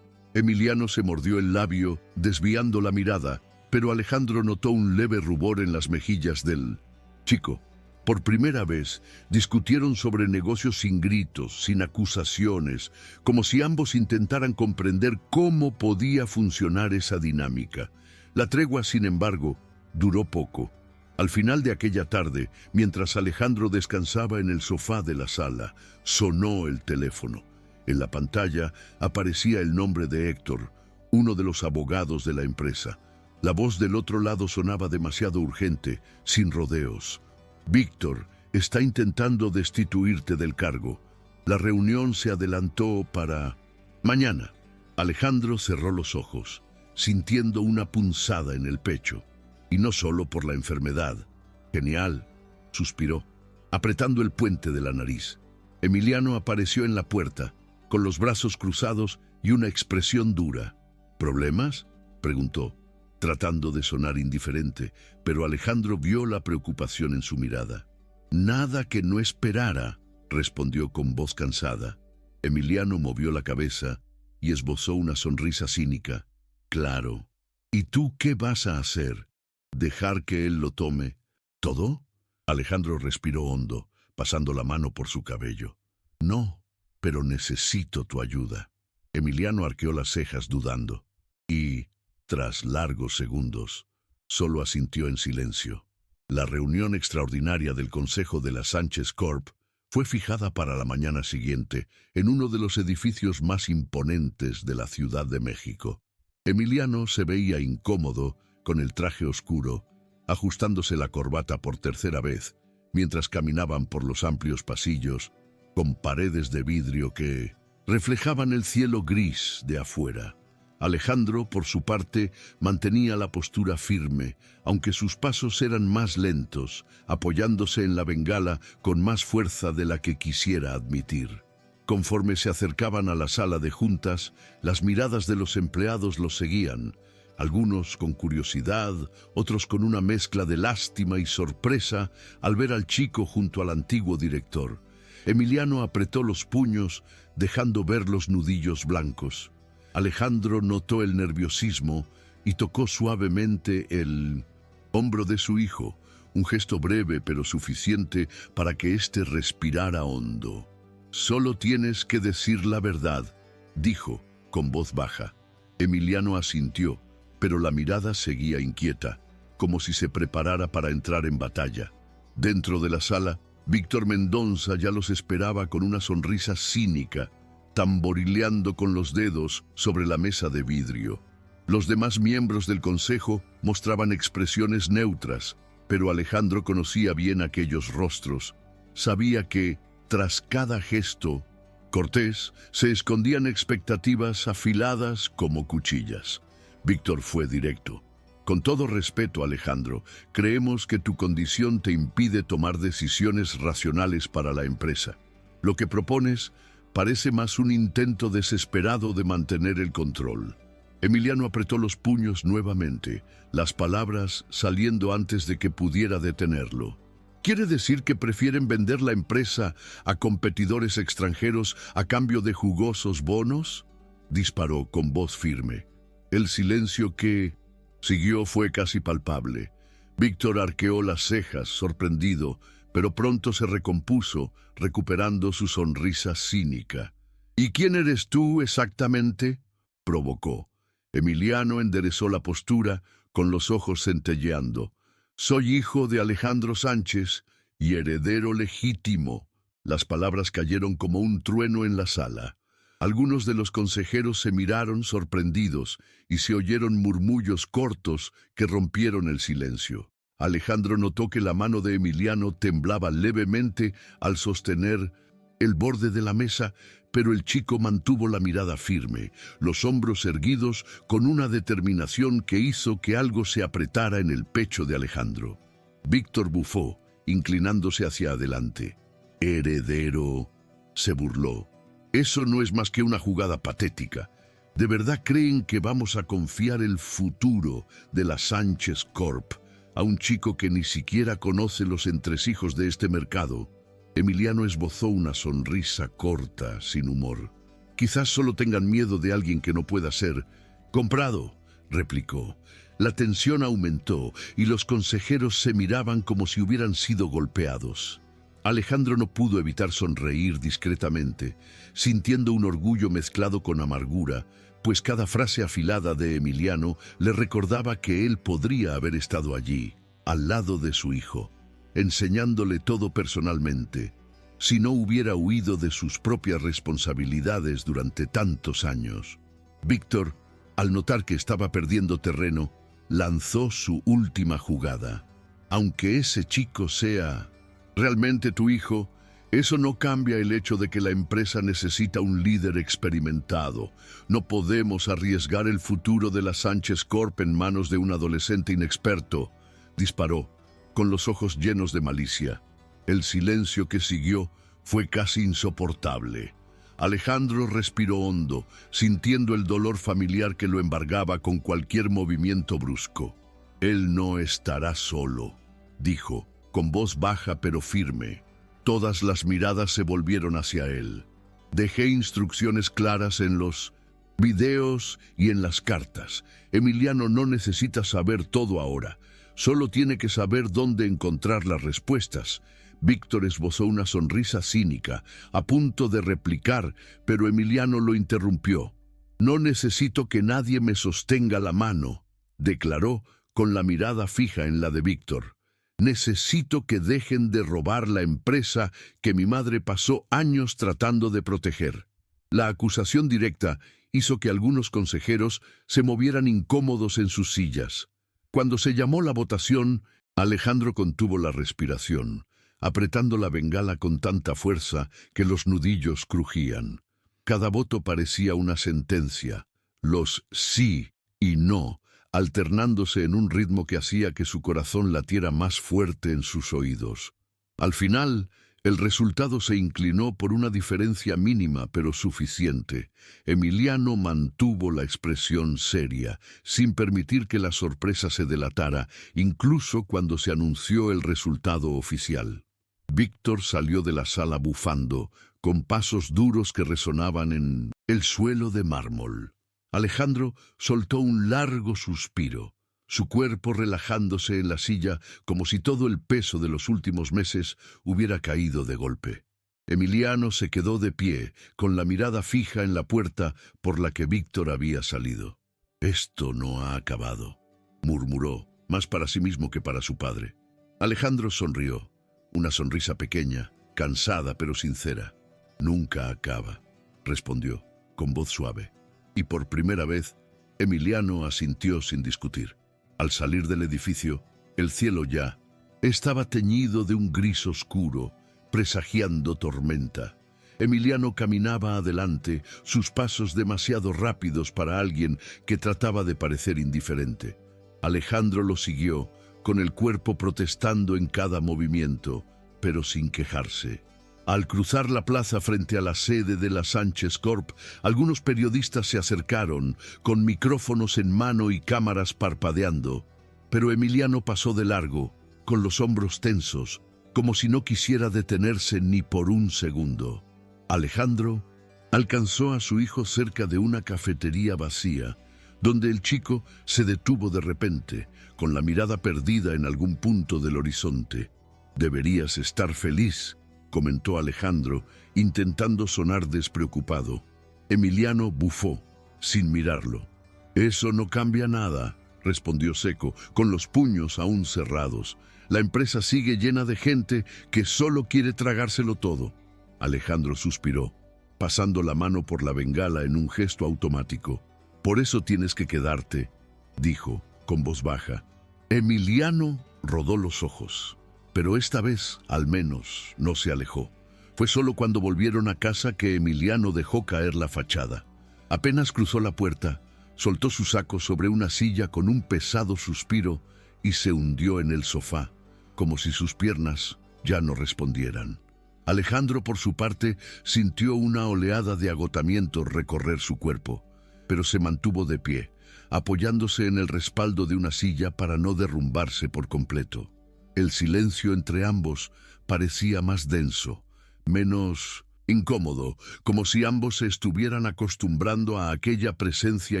Emiliano se mordió el labio, desviando la mirada, pero Alejandro notó un leve rubor en las mejillas del chico. Por primera vez, discutieron sobre negocios sin gritos, sin acusaciones, como si ambos intentaran comprender cómo podía funcionar esa dinámica. La tregua, sin embargo, duró poco. Al final de aquella tarde, mientras Alejandro descansaba en el sofá de la sala, sonó el teléfono. En la pantalla aparecía el nombre de Héctor, uno de los abogados de la empresa. La voz del otro lado sonaba demasiado urgente, sin rodeos. «Víctor, está intentando destituirte del cargo. La reunión se adelantó para mañana». Alejandro cerró los ojos, sintiendo una punzada en el pecho. Y no solo por la enfermedad. «Genial», suspiró, apretando el puente de la nariz. Emiliano apareció en la puerta, con los brazos cruzados y una expresión dura. «¿Problemas?», preguntó, tratando de sonar indiferente, pero Alejandro vio la preocupación en su mirada. «Nada que no esperara», respondió con voz cansada. Emiliano movió la cabeza y esbozó una sonrisa cínica. «Claro. ¿Y tú qué vas a hacer? ¿Dejar que él lo tome todo?». Alejandro respiró hondo, pasando la mano por su cabello. «No, pero necesito tu ayuda». Emiliano arqueó las cejas dudando. Y, tras largos segundos, solo asintió en silencio. La reunión extraordinaria del Consejo de la Sánchez Corp fue fijada para la mañana siguiente en uno de los edificios más imponentes de la Ciudad de México. Emiliano se veía incómodo con el traje oscuro, ajustándose la corbata por tercera vez, mientras caminaban por los amplios pasillos, con paredes de vidrio que reflejaban el cielo gris de afuera. Alejandro, por su parte, mantenía la postura firme, aunque sus pasos eran más lentos, apoyándose en la bengala con más fuerza de la que quisiera admitir. Conforme se acercaban a la sala de juntas, las miradas de los empleados los seguían, algunos con curiosidad, otros con una mezcla de lástima y sorpresa al ver al chico junto al antiguo director. Emiliano apretó los puños, dejando ver los nudillos blancos. Alejandro notó el nerviosismo y tocó suavemente el hombro de su hijo, un gesto breve pero suficiente para que éste respirara hondo. «Solo tienes que decir la verdad», dijo, con voz baja. Emiliano asintió, pero la mirada seguía inquieta, como si se preparara para entrar en batalla. Dentro de la sala, Víctor Mendoza ya los esperaba con una sonrisa cínica, tamborileando con los dedos sobre la mesa de vidrio. Los demás miembros del consejo mostraban expresiones neutras, pero Alejandro conocía bien aquellos rostros. Sabía que, tras cada gesto cortés, se escondían expectativas afiladas como cuchillas. Víctor fue directo. «Con todo respeto, Alejandro, creemos que tu condición te impide tomar decisiones racionales para la empresa. Lo que propones parece más un intento desesperado de mantener el control». Emiliano apretó los puños nuevamente, las palabras saliendo antes de que pudiera detenerlo. «¿Quiere decir que prefieren vender la empresa a competidores extranjeros a cambio de jugosos bonos?», disparó con voz firme. El silencio que siguió fue casi palpable. Víctor arqueó las cejas, sorprendido, pero pronto se recompuso, recuperando su sonrisa cínica. «¿Y quién eres tú exactamente?», provocó. Emiliano enderezó la postura, con los ojos centelleando. «Soy hijo de Alejandro Sánchez y heredero legítimo». Las palabras cayeron como un trueno en la sala. Algunos de los consejeros se miraron sorprendidos y se oyeron murmullos cortos que rompieron el silencio. Alejandro notó que la mano de Emiliano temblaba levemente al sostener el borde de la mesa, pero el chico mantuvo la mirada firme, los hombros erguidos con una determinación que hizo que algo se apretara en el pecho de Alejandro. Víctor bufó, inclinándose hacia adelante. «Heredero», se burló. «Eso no es más que una jugada patética. ¿De verdad creen que vamos a confiar el futuro de la Sánchez Corp a un chico que ni siquiera conoce los entresijos de este mercado?» Emiliano esbozó una sonrisa corta, sin humor. «Quizás solo tengan miedo de alguien que no pueda ser comprado», replicó. La tensión aumentó y los consejeros se miraban como si hubieran sido golpeados. Alejandro no pudo evitar sonreír discretamente, sintiendo un orgullo mezclado con amargura, pues cada frase afilada de Emiliano le recordaba que él podría haber estado allí, al lado de su hijo, enseñándole todo personalmente, si no hubiera huido de sus propias responsabilidades durante tantos años. Víctor, al notar que estaba perdiendo terreno, lanzó su última jugada. «Aunque ese chico sea realmente tu hijo, eso no cambia el hecho de que la empresa necesita un líder experimentado. No podemos arriesgar el futuro de la Sánchez Corp en manos de un adolescente inexperto», disparó, con los ojos llenos de malicia. El silencio que siguió fue casi insoportable. Alejandro respiró hondo, sintiendo el dolor familiar que lo embargaba con cualquier movimiento brusco. «Él no estará solo», dijo, con voz baja pero firme. Todas las miradas se volvieron hacia él. «Dejé instrucciones claras en los videos y en las cartas. Emiliano no necesita saber todo ahora. Solo tiene que saber dónde encontrar las respuestas». Víctor esbozó una sonrisa cínica, a punto de replicar, pero Emiliano lo interrumpió. «No necesito que nadie me sostenga la mano», declaró, con la mirada fija en la de Víctor. «Necesito que dejen de robar la empresa que mi madre pasó años tratando de proteger». La acusación directa hizo que algunos consejeros se movieran incómodos en sus sillas. Cuando se llamó la votación, Alejandro contuvo la respiración, apretando la bengala con tanta fuerza que los nudillos crujían. Cada voto parecía una sentencia, los sí y no, alternándose en un ritmo que hacía que su corazón latiera más fuerte en sus oídos. Al final, el resultado se inclinó por una diferencia mínima pero suficiente. Emiliano mantuvo la expresión seria, sin permitir que la sorpresa se delatara, incluso cuando se anunció el resultado oficial. Víctor salió de la sala bufando, con pasos duros que resonaban en el suelo de mármol. Alejandro soltó un largo suspiro, su cuerpo relajándose en la silla como si todo el peso de los últimos meses hubiera caído de golpe. Emiliano se quedó de pie, con la mirada fija en la puerta por la que Víctor había salido. «Esto no ha acabado», murmuró, más para sí mismo que para su padre. Alejandro sonrió, una sonrisa pequeña, cansada pero sincera. «Nunca acaba», respondió, con voz suave. Y por primera vez, Emiliano asintió sin discutir. Al salir del edificio, el cielo ya estaba teñido de un gris oscuro, presagiando tormenta. Emiliano caminaba adelante, sus pasos demasiado rápidos para alguien que trataba de parecer indiferente. Alejandro lo siguió, con el cuerpo protestando en cada movimiento, pero sin quejarse. Al cruzar la plaza frente a la sede de la Sánchez Corp, algunos periodistas se acercaron, con micrófonos en mano y cámaras parpadeando. Pero Emiliano pasó de largo, con los hombros tensos, como si no quisiera detenerse ni por un segundo. Alejandro alcanzó a su hijo cerca de una cafetería vacía, donde el chico se detuvo de repente, con la mirada perdida en algún punto del horizonte. Deberías estar feliz, comentó Alejandro, intentando sonar despreocupado. Emiliano bufó, sin mirarlo. Eso no cambia nada, respondió seco, con los puños aún cerrados. La empresa sigue llena de gente que solo quiere tragárselo todo. Alejandro suspiró, pasando la mano por la bengala en un gesto automático. Por eso tienes que quedarte, dijo, con voz baja. Emiliano rodó los ojos, pero esta vez, al menos, no se alejó. Fue solo cuando volvieron a casa que Emiliano dejó caer la fachada. Apenas cruzó la puerta, soltó su saco sobre una silla con un pesado suspiro y se hundió en el sofá, como si sus piernas ya no respondieran. Alejandro, por su parte, sintió una oleada de agotamiento recorrer su cuerpo, pero se mantuvo de pie, apoyándose en el respaldo de una silla para no derrumbarse por completo. El silencio entre ambos parecía más denso, menos incómodo, como si ambos se estuvieran acostumbrando a aquella presencia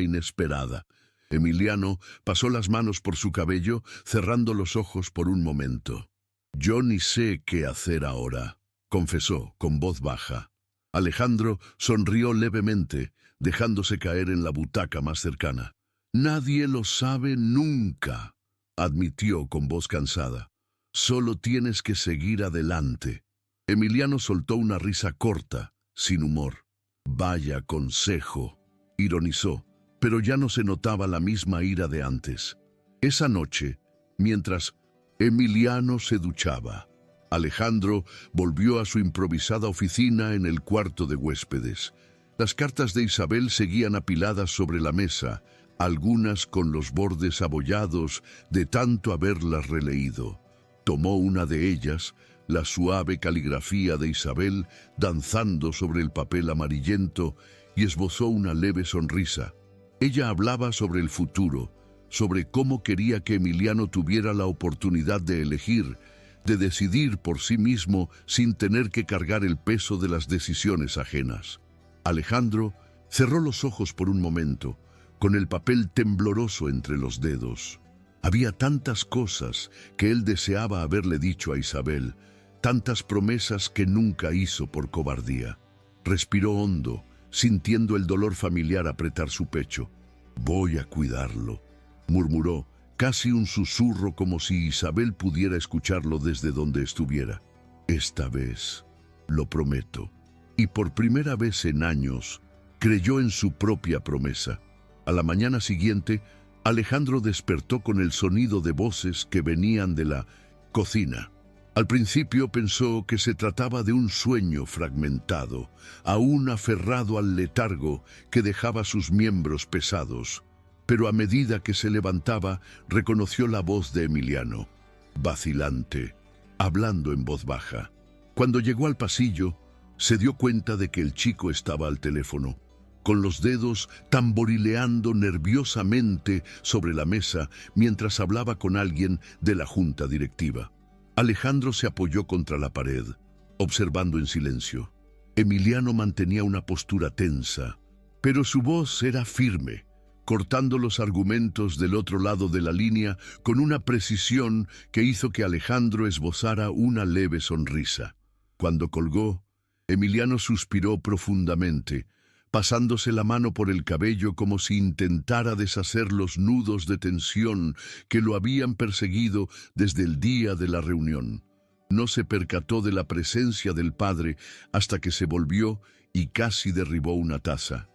inesperada. Emiliano pasó las manos por su cabello, cerrando los ojos por un momento. «Yo ni sé qué hacer ahora», confesó con voz baja. Alejandro sonrió levemente, dejándose caer en la butaca más cercana. «Nadie lo sabe nunca», admitió con voz cansada. «Solo tienes que seguir adelante». Emiliano soltó una risa corta, sin humor. «Vaya consejo», ironizó, pero ya no se notaba la misma ira de antes. Esa noche, mientras Emiliano se duchaba, Alejandro volvió a su improvisada oficina en el cuarto de huéspedes. Las cartas de Isabel seguían apiladas sobre la mesa, algunas con los bordes abollados de tanto haberlas releído. Tomó una de ellas, la suave caligrafía de Isabel danzando sobre el papel amarillento, y esbozó una leve sonrisa. Ella hablaba sobre el futuro, sobre cómo quería que Emiliano tuviera la oportunidad de elegir, de decidir por sí mismo sin tener que cargar el peso de las decisiones ajenas. Alejandro cerró los ojos por un momento, con el papel tembloroso entre los dedos. Había tantas cosas que él deseaba haberle dicho a Isabel, tantas promesas que nunca hizo por cobardía. Respiró hondo, sintiendo el dolor familiar apretar su pecho. «Voy a cuidarlo», murmuró, casi un susurro como si Isabel pudiera escucharlo desde donde estuviera. «Esta vez, lo prometo». Y por primera vez en años, creyó en su propia promesa. A la mañana siguiente, Alejandro despertó con el sonido de voces que venían de la cocina. Al principio pensó que se trataba de un sueño fragmentado, aún aferrado al letargo que dejaba sus miembros pesados. Pero a medida que se levantaba, reconoció la voz de Emiliano, vacilante, hablando en voz baja. Cuando llegó al pasillo, se dio cuenta de que el chico estaba al teléfono, con los dedos tamborileando nerviosamente sobre la mesa mientras hablaba con alguien de la junta directiva. Alejandro se apoyó contra la pared, observando en silencio. Emiliano mantenía una postura tensa, pero su voz era firme, cortando los argumentos del otro lado de la línea con una precisión que hizo que Alejandro esbozara una leve sonrisa. Cuando colgó, Emiliano suspiró profundamente, pasándose la mano por el cabello como si intentara deshacer los nudos de tensión que lo habían perseguido desde el día de la reunión. No se percató de la presencia del padre hasta que se volvió y casi derribó una taza.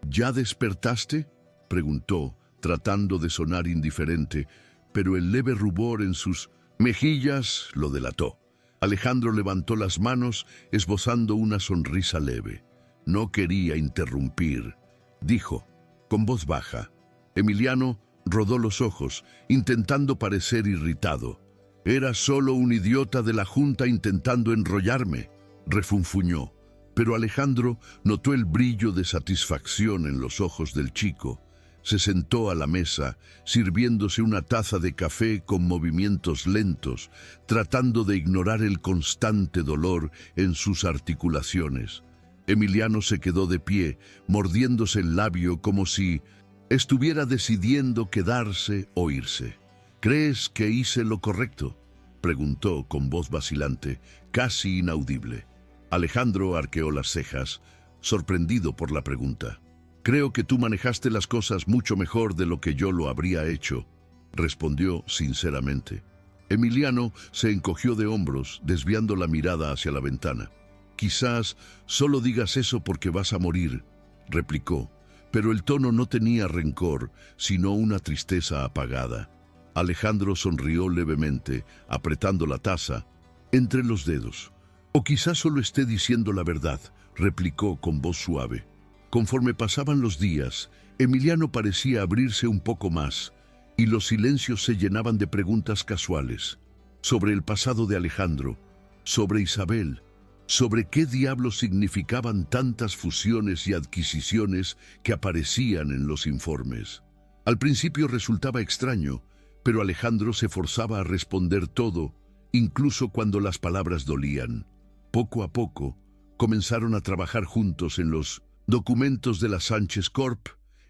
«¿Ya despertaste?», preguntó, tratando de sonar indiferente, pero el leve rubor en sus mejillas lo delató. Alejandro levantó las manos, esbozando una sonrisa leve. «No quería interrumpir», dijo, con voz baja. Emiliano rodó los ojos, intentando parecer irritado. «Era solo un idiota de la junta intentando enrollarme», refunfuñó. Pero Alejandro notó el brillo de satisfacción en los ojos del chico. Se sentó a la mesa, sirviéndose una taza de café con movimientos lentos, tratando de ignorar el constante dolor en sus articulaciones. Emiliano se quedó de pie, mordiéndose el labio como si estuviera decidiendo quedarse o irse. «¿Crees que hice lo correcto?», preguntó con voz vacilante, casi inaudible. Alejandro arqueó las cejas, sorprendido por la pregunta. «Creo que tú manejaste las cosas mucho mejor de lo que yo lo habría hecho», respondió sinceramente. Emiliano se encogió de hombros, desviando la mirada hacia la ventana. «Quizás solo digas eso porque vas a morir», replicó, pero el tono no tenía rencor, sino una tristeza apagada. Alejandro sonrió levemente, apretando la taza entre los dedos. «O quizás solo esté diciendo la verdad», replicó con voz suave. Conforme pasaban los días, Emiliano parecía abrirse un poco más, y los silencios se llenaban de preguntas casuales, sobre el pasado de Alejandro, sobre Isabel, sobre qué diablos significaban tantas fusiones y adquisiciones que aparecían en los informes. Al principio resultaba extraño, pero Alejandro se forzaba a responder todo, incluso cuando las palabras dolían. Poco a poco, comenzaron a trabajar juntos en los documentos de la Sánchez Corp.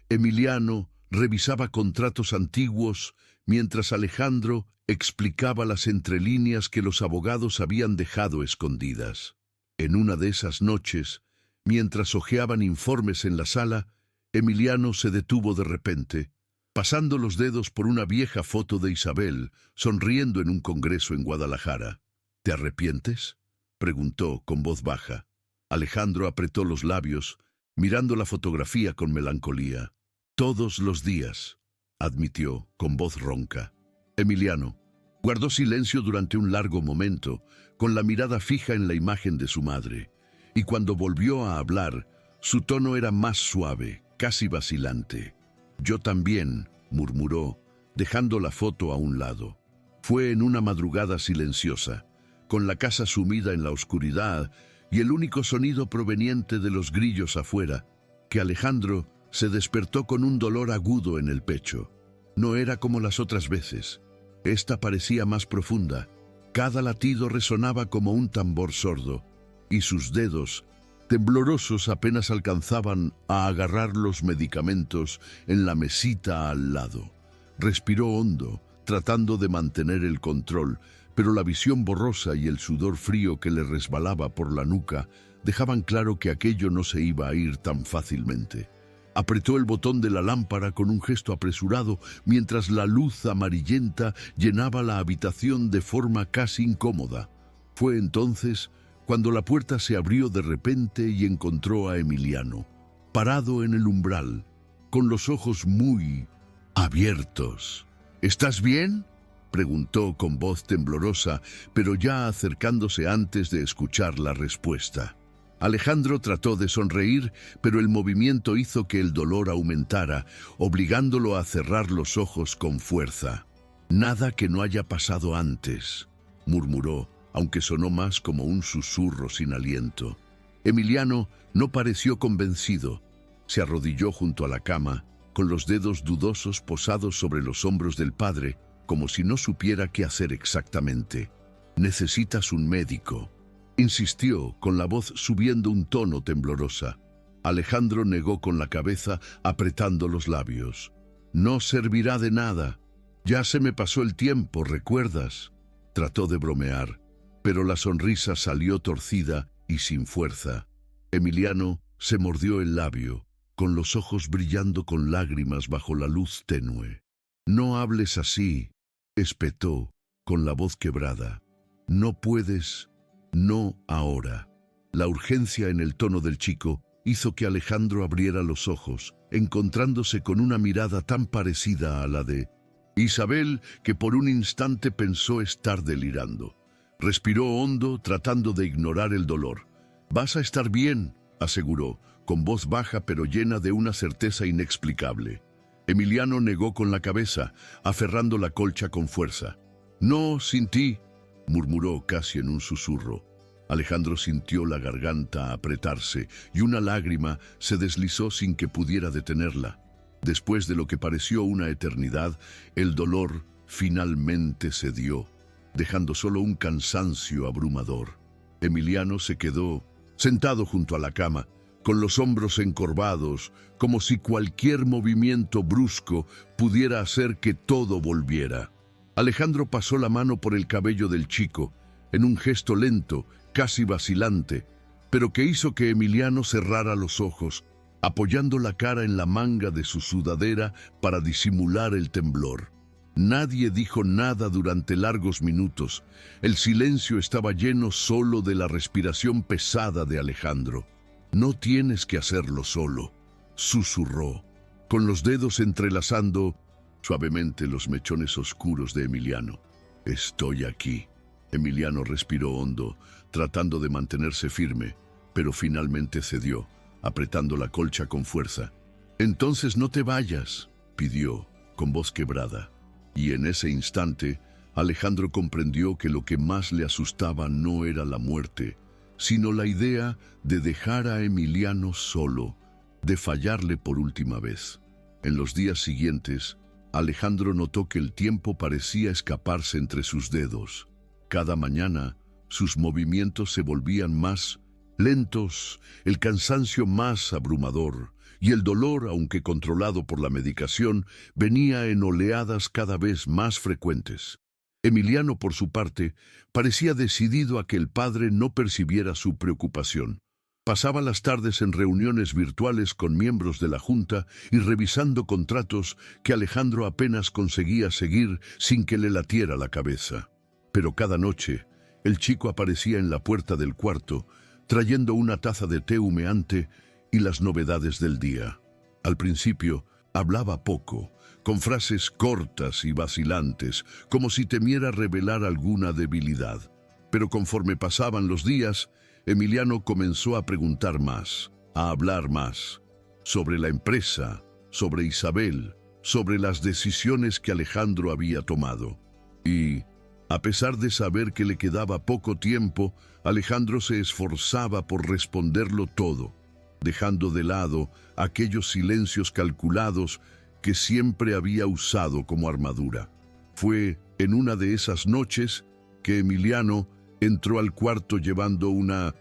Emiliano revisaba contratos antiguos, mientras Alejandro explicaba las entrelíneas que los abogados habían dejado escondidas. En una de esas noches, mientras hojeaban informes en la sala, Emiliano se detuvo de repente, pasando los dedos por una vieja foto de Isabel, sonriendo en un congreso en Guadalajara. «¿Te arrepientes?», preguntó con voz baja. Alejandro apretó los labios, mirando la fotografía con melancolía. «Todos los días», admitió con voz ronca. Emiliano guardó silencio durante un largo momento, con la mirada fija en la imagen de su madre, y cuando volvió a hablar, su tono era más suave, casi vacilante. «Yo también», murmuró, dejando la foto a un lado. Fue en una madrugada silenciosa, con la casa sumida en la oscuridad y el único sonido proveniente de los grillos afuera, que Alejandro se despertó con un dolor agudo en el pecho. No era como las otras veces. Esta parecía más profunda. Cada latido resonaba como un tambor sordo, y sus dedos, temblorosos, apenas alcanzaban a agarrar los medicamentos en la mesita al lado. Respiró hondo, tratando de mantener el control, pero la visión borrosa y el sudor frío que le resbalaba por la nuca dejaban claro que aquello no se iba a ir tan fácilmente. Apretó el botón de la lámpara con un gesto apresurado mientras la luz amarillenta llenaba la habitación de forma casi incómoda. Fue entonces cuando la puerta se abrió de repente y encontró a Emiliano, parado en el umbral, con los ojos muy abiertos. «¿Estás bien?», preguntó con voz temblorosa, pero ya acercándose antes de escuchar la respuesta. Alejandro trató de sonreír, pero el movimiento hizo que el dolor aumentara, obligándolo a cerrar los ojos con fuerza. «Nada que no haya pasado antes», murmuró, aunque sonó más como un susurro sin aliento. Emiliano no pareció convencido. Se arrodilló junto a la cama, con los dedos dudosos posados sobre los hombros del padre, como si no supiera qué hacer exactamente. «Necesitas un médico», insistió, con la voz subiendo un tono temblorosa. Alejandro negó con la cabeza, apretando los labios. «No servirá de nada. Ya se me pasó el tiempo, ¿recuerdas?». Trató de bromear, pero la sonrisa salió torcida y sin fuerza. Emiliano se mordió el labio, con los ojos brillando con lágrimas bajo la luz tenue. «No hables así», espetó, con la voz quebrada. «No puedes, no ahora». La urgencia en el tono del chico hizo que Alejandro abriera los ojos, encontrándose con una mirada tan parecida a la de Isabel que por un instante pensó estar delirando. Respiró hondo, tratando de ignorar el dolor. «Vas a estar bien», aseguró, con voz baja pero llena de una certeza inexplicable. Emiliano negó con la cabeza, aferrando la colcha con fuerza. «No, sin ti», murmuró casi en un susurro. Alejandro sintió la garganta apretarse y una lágrima se deslizó sin que pudiera detenerla. Después de lo que pareció una eternidad, el dolor finalmente cedió, dejando solo un cansancio abrumador. Emiliano se quedó sentado junto a la cama, con los hombros encorvados, como si cualquier movimiento brusco pudiera hacer que todo volviera. Alejandro pasó la mano por el cabello del chico, en un gesto lento, casi vacilante, pero que hizo que Emiliano cerrara los ojos, apoyando la cara en la manga de su sudadera para disimular el temblor. Nadie dijo nada durante largos minutos. El silencio estaba lleno solo de la respiración pesada de Alejandro. «No tienes que hacerlo solo», susurró, con los dedos entrelazando suavemente los mechones oscuros de Emiliano. «Estoy aquí». Emiliano respiró hondo, tratando de mantenerse firme, pero finalmente cedió, apretando la colcha con fuerza. «Entonces no te vayas», pidió, con voz quebrada. Y en ese instante, Alejandro comprendió que lo que más le asustaba no era la muerte, sino la idea de dejar a Emiliano solo, de fallarle por última vez. En los días siguientes, Alejandro notó que el tiempo parecía escaparse entre sus dedos. Cada mañana, sus movimientos se volvían más lentos, el cansancio más abrumador, y el dolor, aunque controlado por la medicación, venía en oleadas cada vez más frecuentes. Emiliano, por su parte, parecía decidido a que el padre no percibiera su preocupación. Pasaba las tardes en reuniones virtuales con miembros de la Junta y revisando contratos que Alejandro apenas conseguía seguir sin que le latiera la cabeza. Pero cada noche, el chico aparecía en la puerta del cuarto, trayendo una taza de té humeante y las novedades del día. Al principio, hablaba poco, con frases cortas y vacilantes, como si temiera revelar alguna debilidad. Pero conforme pasaban los días, Emiliano comenzó a preguntar más, a hablar más, sobre la empresa, sobre Isabel, sobre las decisiones que Alejandro había tomado. Y, a pesar de saber que le quedaba poco tiempo, Alejandro se esforzaba por responderlo todo, dejando de lado aquellos silencios calculados que siempre había usado como armadura. Fue en una de esas noches que Emiliano entró al cuarto llevando una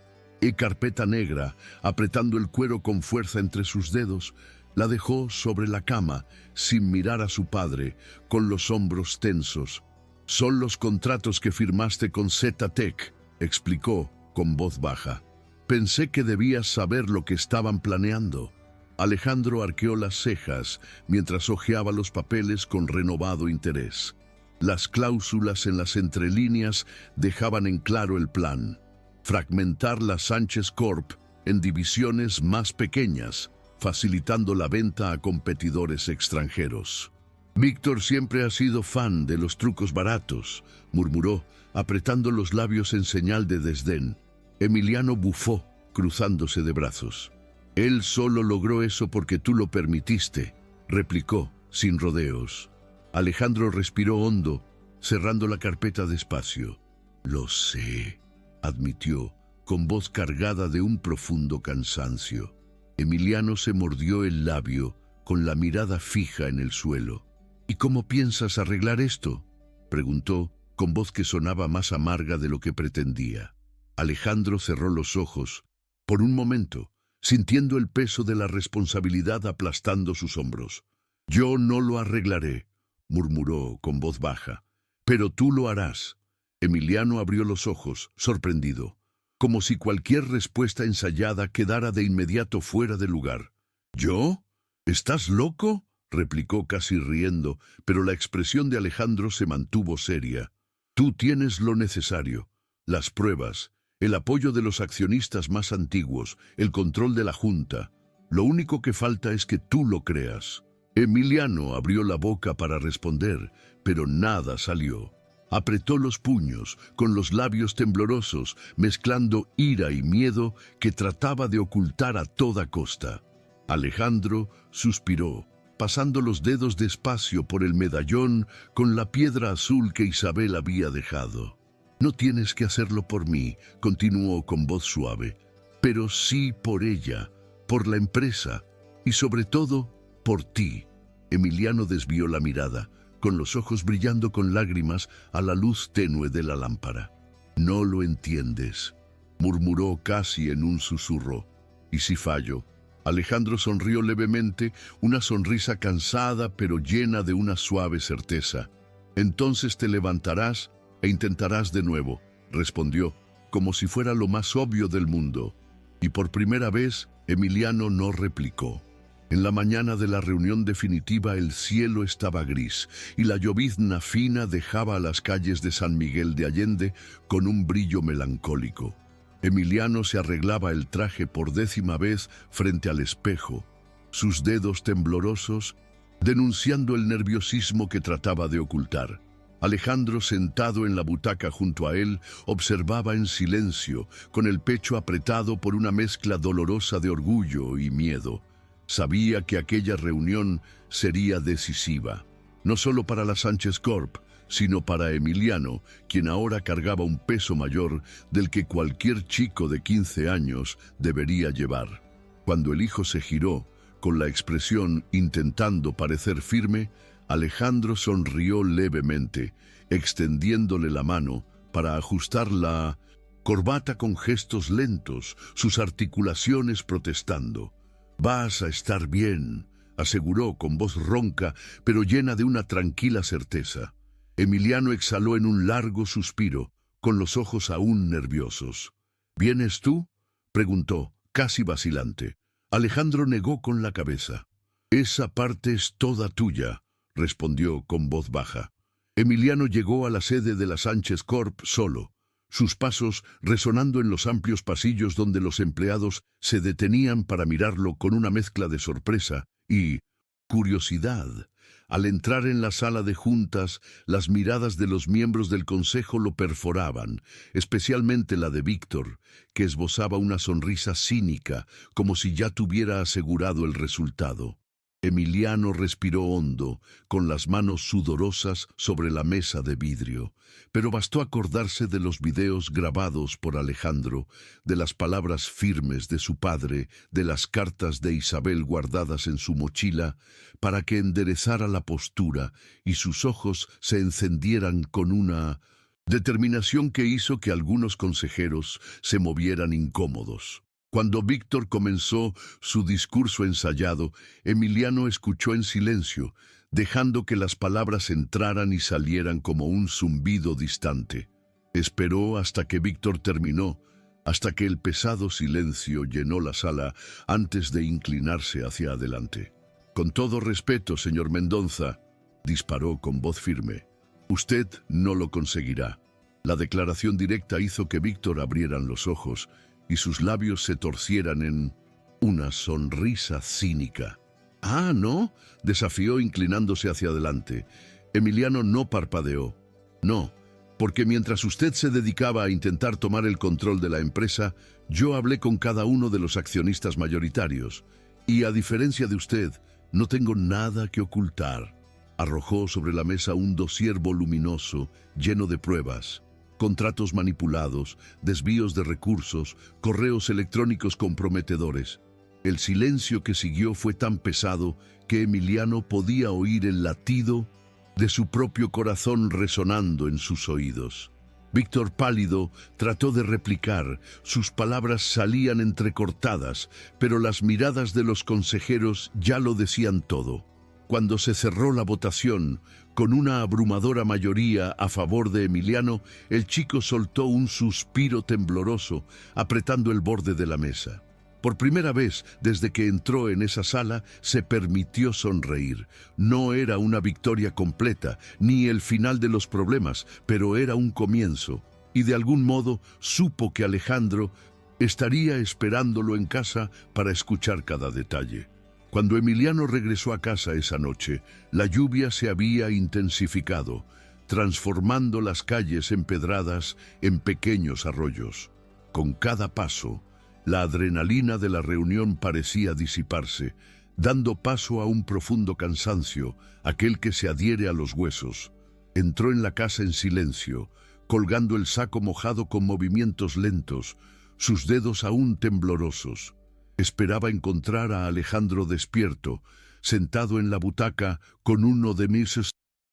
carpeta negra, apretando el cuero con fuerza entre sus dedos. La dejó sobre la cama, sin mirar a su padre, con los hombros tensos. «Son los contratos que firmaste con Z-Tech», explicó con voz baja. «Pensé que debías saber lo que estaban planeando». Alejandro arqueó las cejas mientras hojeaba los papeles con renovado interés. Las cláusulas en las entrelíneas dejaban en claro el plan: fragmentar la Sánchez Corp en divisiones más pequeñas, facilitando la venta a competidores extranjeros. «Víctor siempre ha sido fan de los trucos baratos», murmuró, apretando los labios en señal de desdén. Emiliano bufó, cruzándose de brazos. «Él solo logró eso porque tú lo permitiste», replicó, sin rodeos. Alejandro respiró hondo, cerrando la carpeta despacio. «Lo sé», admitió, con voz cargada de un profundo cansancio. Emiliano se mordió el labio, con la mirada fija en el suelo. «¿Y cómo piensas arreglar esto?», preguntó, con voz que sonaba más amarga de lo que pretendía. Alejandro cerró los ojos, por un momento, sintiendo el peso de la responsabilidad aplastando sus hombros. «Yo no lo arreglaré», murmuró con voz baja, «pero tú lo harás». Emiliano abrió los ojos, sorprendido, como si cualquier respuesta ensayada quedara de inmediato fuera de lugar. «¿Yo? ¿Estás loco?», replicó casi riendo, pero la expresión de Alejandro se mantuvo seria. «Tú tienes lo necesario, las pruebas, el apoyo de los accionistas más antiguos, el control de la Junta. Lo único que falta es que tú lo creas». Emiliano abrió la boca para responder, pero nada salió. Apretó los puños, con los labios temblorosos, mezclando ira y miedo que trataba de ocultar a toda costa. Alejandro suspiró, pasando los dedos despacio por el medallón con la piedra azul que Isabel había dejado. «No tienes que hacerlo por mí», continuó con voz suave, «pero sí por ella, por la empresa y sobre todo por ti». Emiliano desvió la mirada, con los ojos brillando con lágrimas a la luz tenue de la lámpara. «No lo entiendes», murmuró casi en un susurro. «¿Y si fallo?». Alejandro sonrió levemente, una sonrisa cansada pero llena de una suave certeza. Entonces te levantarás e intentarás de nuevo, respondió, como si fuera lo más obvio del mundo. Y por primera vez, Emiliano no replicó. En la mañana de la reunión definitiva el cielo estaba gris y la llovizna fina dejaba a las calles de San Miguel de Allende con un brillo melancólico. Emiliano se arreglaba el traje por 10ª vez frente al espejo, sus dedos temblorosos denunciando el nerviosismo que trataba de ocultar. Alejandro, sentado en la butaca junto a él, observaba en silencio, con el pecho apretado por una mezcla dolorosa de orgullo y miedo. Sabía que aquella reunión sería decisiva, no solo para la Sánchez Corp, sino para Emiliano, quien ahora cargaba un peso mayor del que cualquier chico de 15 años debería llevar. Cuando el hijo se giró, con la expresión intentando parecer firme, Alejandro sonrió levemente, extendiéndole la mano para ajustar la corbata con gestos lentos, sus articulaciones protestando. «Vas a estar bien», aseguró con voz ronca, pero llena de una tranquila certeza. Emiliano exhaló en un largo suspiro, con los ojos aún nerviosos. «¿Vienes tú?», preguntó, casi vacilante. Alejandro negó con la cabeza. «Esa parte es toda tuya», respondió con voz baja. Emiliano llegó a la sede de la Sánchez Corp solo, sus pasos resonando en los amplios pasillos donde los empleados se detenían para mirarlo con una mezcla de sorpresa y curiosidad. Al entrar en la sala de juntas, las miradas de los miembros del consejo lo perforaban, especialmente la de Víctor, que esbozaba una sonrisa cínica, como si ya tuviera asegurado el resultado. Emiliano respiró hondo, con las manos sudorosas sobre la mesa de vidrio, pero bastó acordarse de los videos grabados por Alejandro, de las palabras firmes de su padre, de las cartas de Isabel guardadas en su mochila, para que enderezara la postura y sus ojos se encendieran con una determinación que hizo que algunos consejeros se movieran incómodos. Cuando Víctor comenzó su discurso ensayado, Emiliano escuchó en silencio, dejando que las palabras entraran y salieran como un zumbido distante. Esperó hasta que Víctor terminó, hasta que el pesado silencio llenó la sala antes de inclinarse hacia adelante. «Con todo respeto, señor Mendonza», disparó con voz firme, «usted no lo conseguirá». La declaración directa hizo que Víctor abrieran los ojos y sus labios se torcieran en una sonrisa cínica. «Ah, ¿no?», desafió inclinándose hacia adelante. Emiliano no parpadeó. «No, porque mientras usted se dedicaba a intentar tomar el control de la empresa, yo hablé con cada uno de los accionistas mayoritarios, y a diferencia de usted, no tengo nada que ocultar». Arrojó sobre la mesa un dossier voluminoso, lleno de pruebas. Contratos manipulados, desvíos de recursos, correos electrónicos comprometedores. El silencio que siguió fue tan pesado que Emiliano podía oír el latido de su propio corazón resonando en sus oídos. Víctor, pálido, trató de replicar, sus palabras salían entrecortadas, pero las miradas de los consejeros ya lo decían todo. Cuando se cerró la votación, con una abrumadora mayoría a favor de Emiliano, el chico soltó un suspiro tembloroso, apretando el borde de la mesa. Por primera vez desde que entró en esa sala, se permitió sonreír. No era una victoria completa, ni el final de los problemas, pero era un comienzo. Y de algún modo supo que Alejandro estaría esperándolo en casa para escuchar cada detalle. Cuando Emiliano regresó a casa esa noche, la lluvia se había intensificado, transformando las calles empedradas en pequeños arroyos. Con cada paso, la adrenalina de la reunión parecía disiparse, dando paso a un profundo cansancio, aquel que se adhiere a los huesos. Entró en la casa en silencio, colgando el saco mojado con movimientos lentos, sus dedos aún temblorosos. Esperaba encontrar a Alejandro despierto, sentado en la butaca con uno de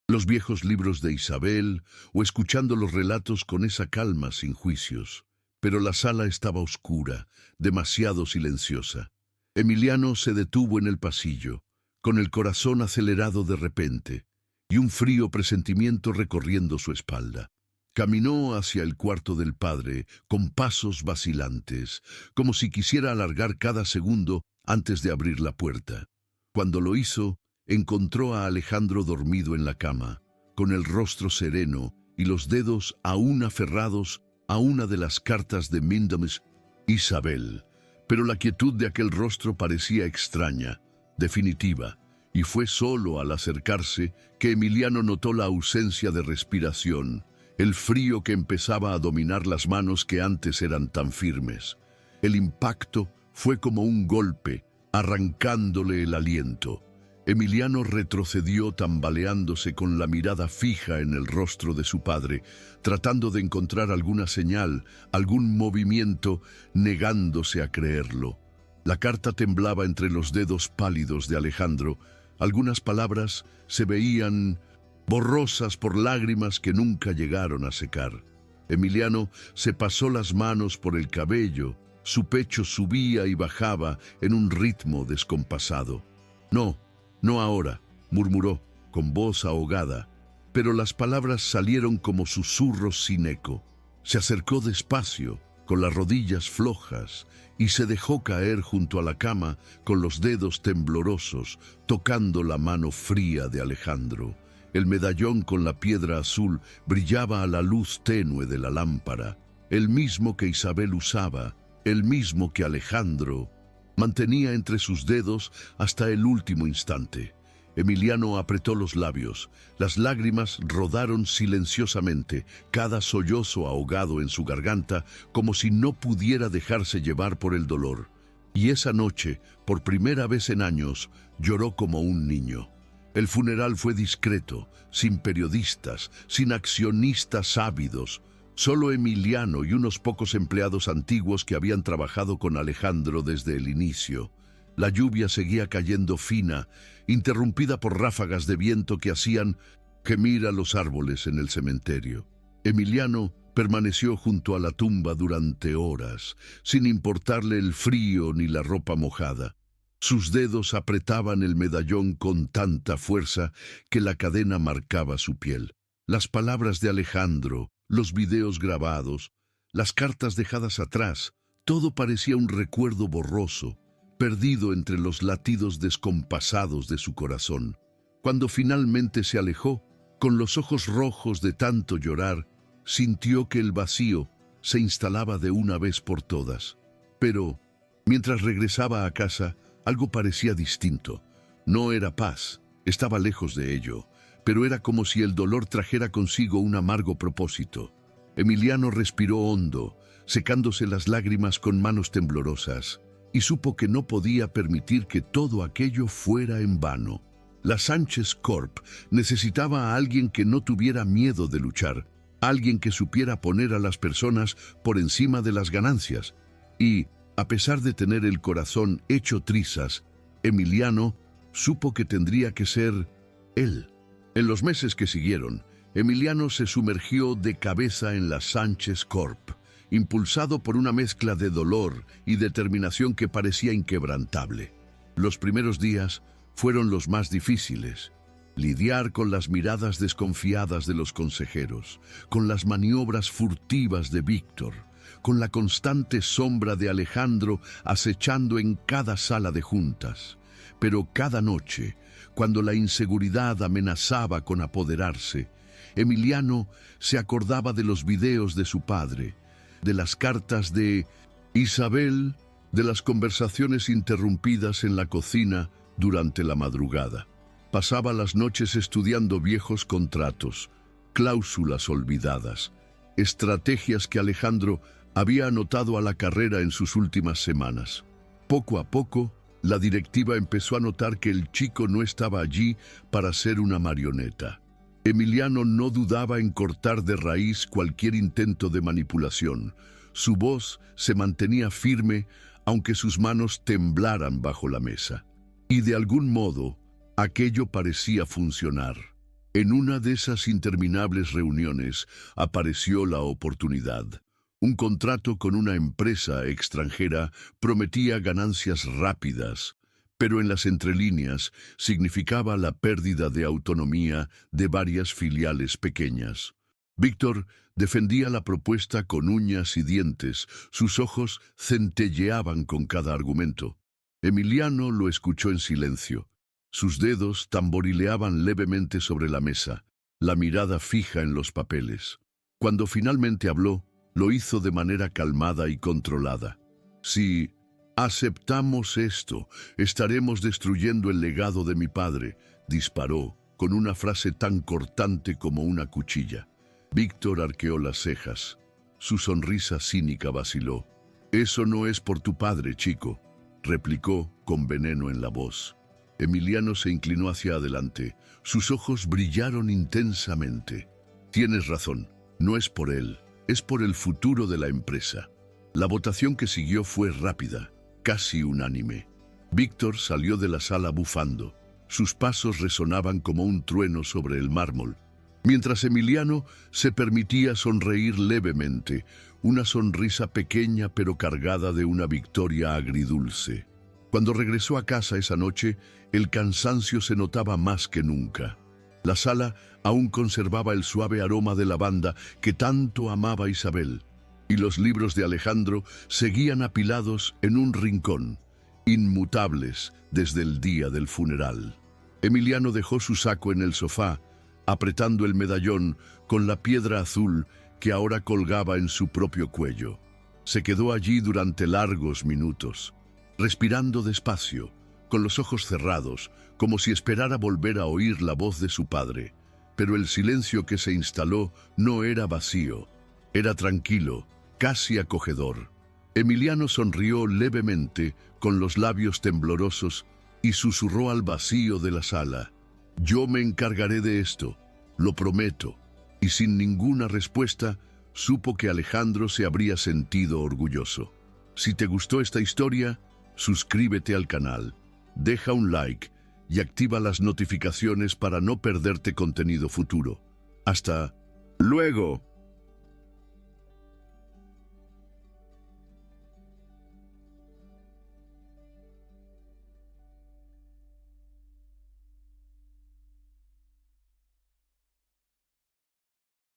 los viejos libros de Isabel o escuchando los relatos con esa calma sin juicios. Pero la sala estaba oscura, demasiado silenciosa. Emiliano se detuvo en el pasillo, con el corazón acelerado de repente. y un frío presentimiento recorriendo su espalda. Caminó hacia el cuarto del padre con pasos vacilantes, como si quisiera alargar cada segundo antes de abrir la puerta. Cuando lo hizo, encontró a Alejandro dormido en la cama, con el rostro sereno y los dedos aún aferrados a una de las cartas de Mindomes, Isabel. Pero la quietud de aquel rostro parecía extraña, definitiva, y fue solo al acercarse que Emiliano notó la ausencia de respiración, el frío que empezaba a dominar las manos que antes eran tan firmes. El impacto fue como un golpe, arrancándole el aliento. Emiliano retrocedió tambaleándose con la mirada fija en el rostro de su padre, tratando de encontrar alguna señal, algún movimiento, negándose a creerlo. La carta temblaba entre los dedos pálidos de Alejandro. Algunas palabras se veían borrosas por lágrimas que nunca llegaron a secar. Emiliano se pasó las manos por el cabello, su pecho subía y bajaba en un ritmo descompasado. «No, no ahora», murmuró, con voz ahogada, pero las palabras salieron como susurros sin eco. Se acercó despacio, con las rodillas flojas, y se dejó caer junto a la cama con los dedos temblorosos, tocando la mano fría de Alejandro. El medallón con la piedra azul brillaba a la luz tenue de la lámpara, el mismo que Isabel usaba, el mismo que Alejandro mantenía entre sus dedos hasta el último instante. Emiliano apretó los labios. Las lágrimas rodaron silenciosamente, cada sollozo ahogado en su garganta, como si no pudiera dejarse llevar por el dolor. Y esa noche, por primera vez en años, lloró como un niño. El funeral fue discreto, sin periodistas, sin accionistas ávidos. Solo Emiliano y unos pocos empleados antiguos que habían trabajado con Alejandro desde el inicio. La lluvia seguía cayendo fina, interrumpida por ráfagas de viento que hacían gemir a los árboles en el cementerio. Emiliano permaneció junto a la tumba durante horas, sin importarle el frío ni la ropa mojada. Sus dedos apretaban el medallón con tanta fuerza que la cadena marcaba su piel. Las palabras de Alejandro, los videos grabados, las cartas dejadas atrás, todo parecía un recuerdo borroso, perdido entre los latidos descompasados de su corazón. Cuando finalmente se alejó, con los ojos rojos de tanto llorar, sintió que el vacío se instalaba de una vez por todas. Pero, mientras regresaba a casa, algo parecía distinto. No era paz, estaba lejos de ello, pero era como si el dolor trajera consigo un amargo propósito. Emiliano respiró hondo, secándose las lágrimas con manos temblorosas, y supo que no podía permitir que todo aquello fuera en vano. La Sánchez Corp necesitaba a alguien que no tuviera miedo de luchar, alguien que supiera poner a las personas por encima de las ganancias. Y, a pesar de tener el corazón hecho trizas, Emiliano supo que tendría que ser él. En los meses que siguieron, Emiliano se sumergió de cabeza en la Sánchez Corp, impulsado por una mezcla de dolor y determinación que parecía inquebrantable. Los primeros días fueron los más difíciles. Lidiar con las miradas desconfiadas de los consejeros, con las maniobras furtivas de Víctor, con la constante sombra de Alejandro acechando en cada sala de juntas. Pero cada noche, cuando la inseguridad amenazaba con apoderarse, Emiliano se acordaba de los videos de su padre, de las cartas de Isabel, de las conversaciones interrumpidas en la cocina durante la madrugada. Pasaba las noches estudiando viejos contratos, cláusulas olvidadas, estrategias que Alejandro había anotado a la carrera en sus últimas semanas. Poco a poco, la directiva empezó a notar que el chico no estaba allí para ser una marioneta. Emiliano no dudaba en cortar de raíz cualquier intento de manipulación. Su voz se mantenía firme, aunque sus manos temblaran bajo la mesa. Y de algún modo, aquello parecía funcionar. En una de esas interminables reuniones apareció la oportunidad. Un contrato con una empresa extranjera prometía ganancias rápidas, pero en las entrelíneas significaba la pérdida de autonomía de varias filiales pequeñas. Víctor defendía la propuesta con uñas y dientes, sus ojos centelleaban con cada argumento. Emiliano lo escuchó en silencio. Sus dedos tamborileaban levemente sobre la mesa, la mirada fija en los papeles. Cuando finalmente habló, lo hizo de manera calmada y controlada. Si aceptamos esto, estaremos destruyendo el legado de mi padre, disparó, con una frase tan cortante como una cuchilla. Víctor arqueó las cejas. Su sonrisa cínica vaciló. «Eso no es por tu padre, chico», replicó con veneno en la voz. Emiliano se inclinó hacia adelante. Sus ojos brillaron intensamente. «Tienes razón, no es por él, es por el futuro de la empresa». La votación que siguió fue rápida, casi unánime. Víctor salió de la sala bufando. Sus pasos resonaban como un trueno sobre el mármol. Mientras Emiliano se permitía sonreír levemente, una sonrisa pequeña pero cargada de una victoria agridulce. Cuando regresó a casa esa noche, el cansancio se notaba más que nunca. La sala aún conservaba el suave aroma de lavanda que tanto amaba Isabel, y los libros de Alejandro seguían apilados en un rincón, inmutables desde el día del funeral. Emiliano dejó su saco en el sofá, apretando el medallón con la piedra azul que ahora colgaba en su propio cuello. Se quedó allí durante largos minutos, respirando despacio, con los ojos cerrados, como si esperara volver a oír la voz de su padre. Pero el silencio que se instaló no era vacío, era tranquilo, casi acogedor. Emiliano sonrió levemente, con los labios temblorosos, y susurró al vacío de la sala: «Yo me encargaré de esto, lo prometo». Y sin ninguna respuesta, supo que Alejandro se habría sentido orgulloso. Si te gustó esta historia, suscríbete al canal, deja un like y activa las notificaciones para no perderte contenido futuro. ¡Hasta luego!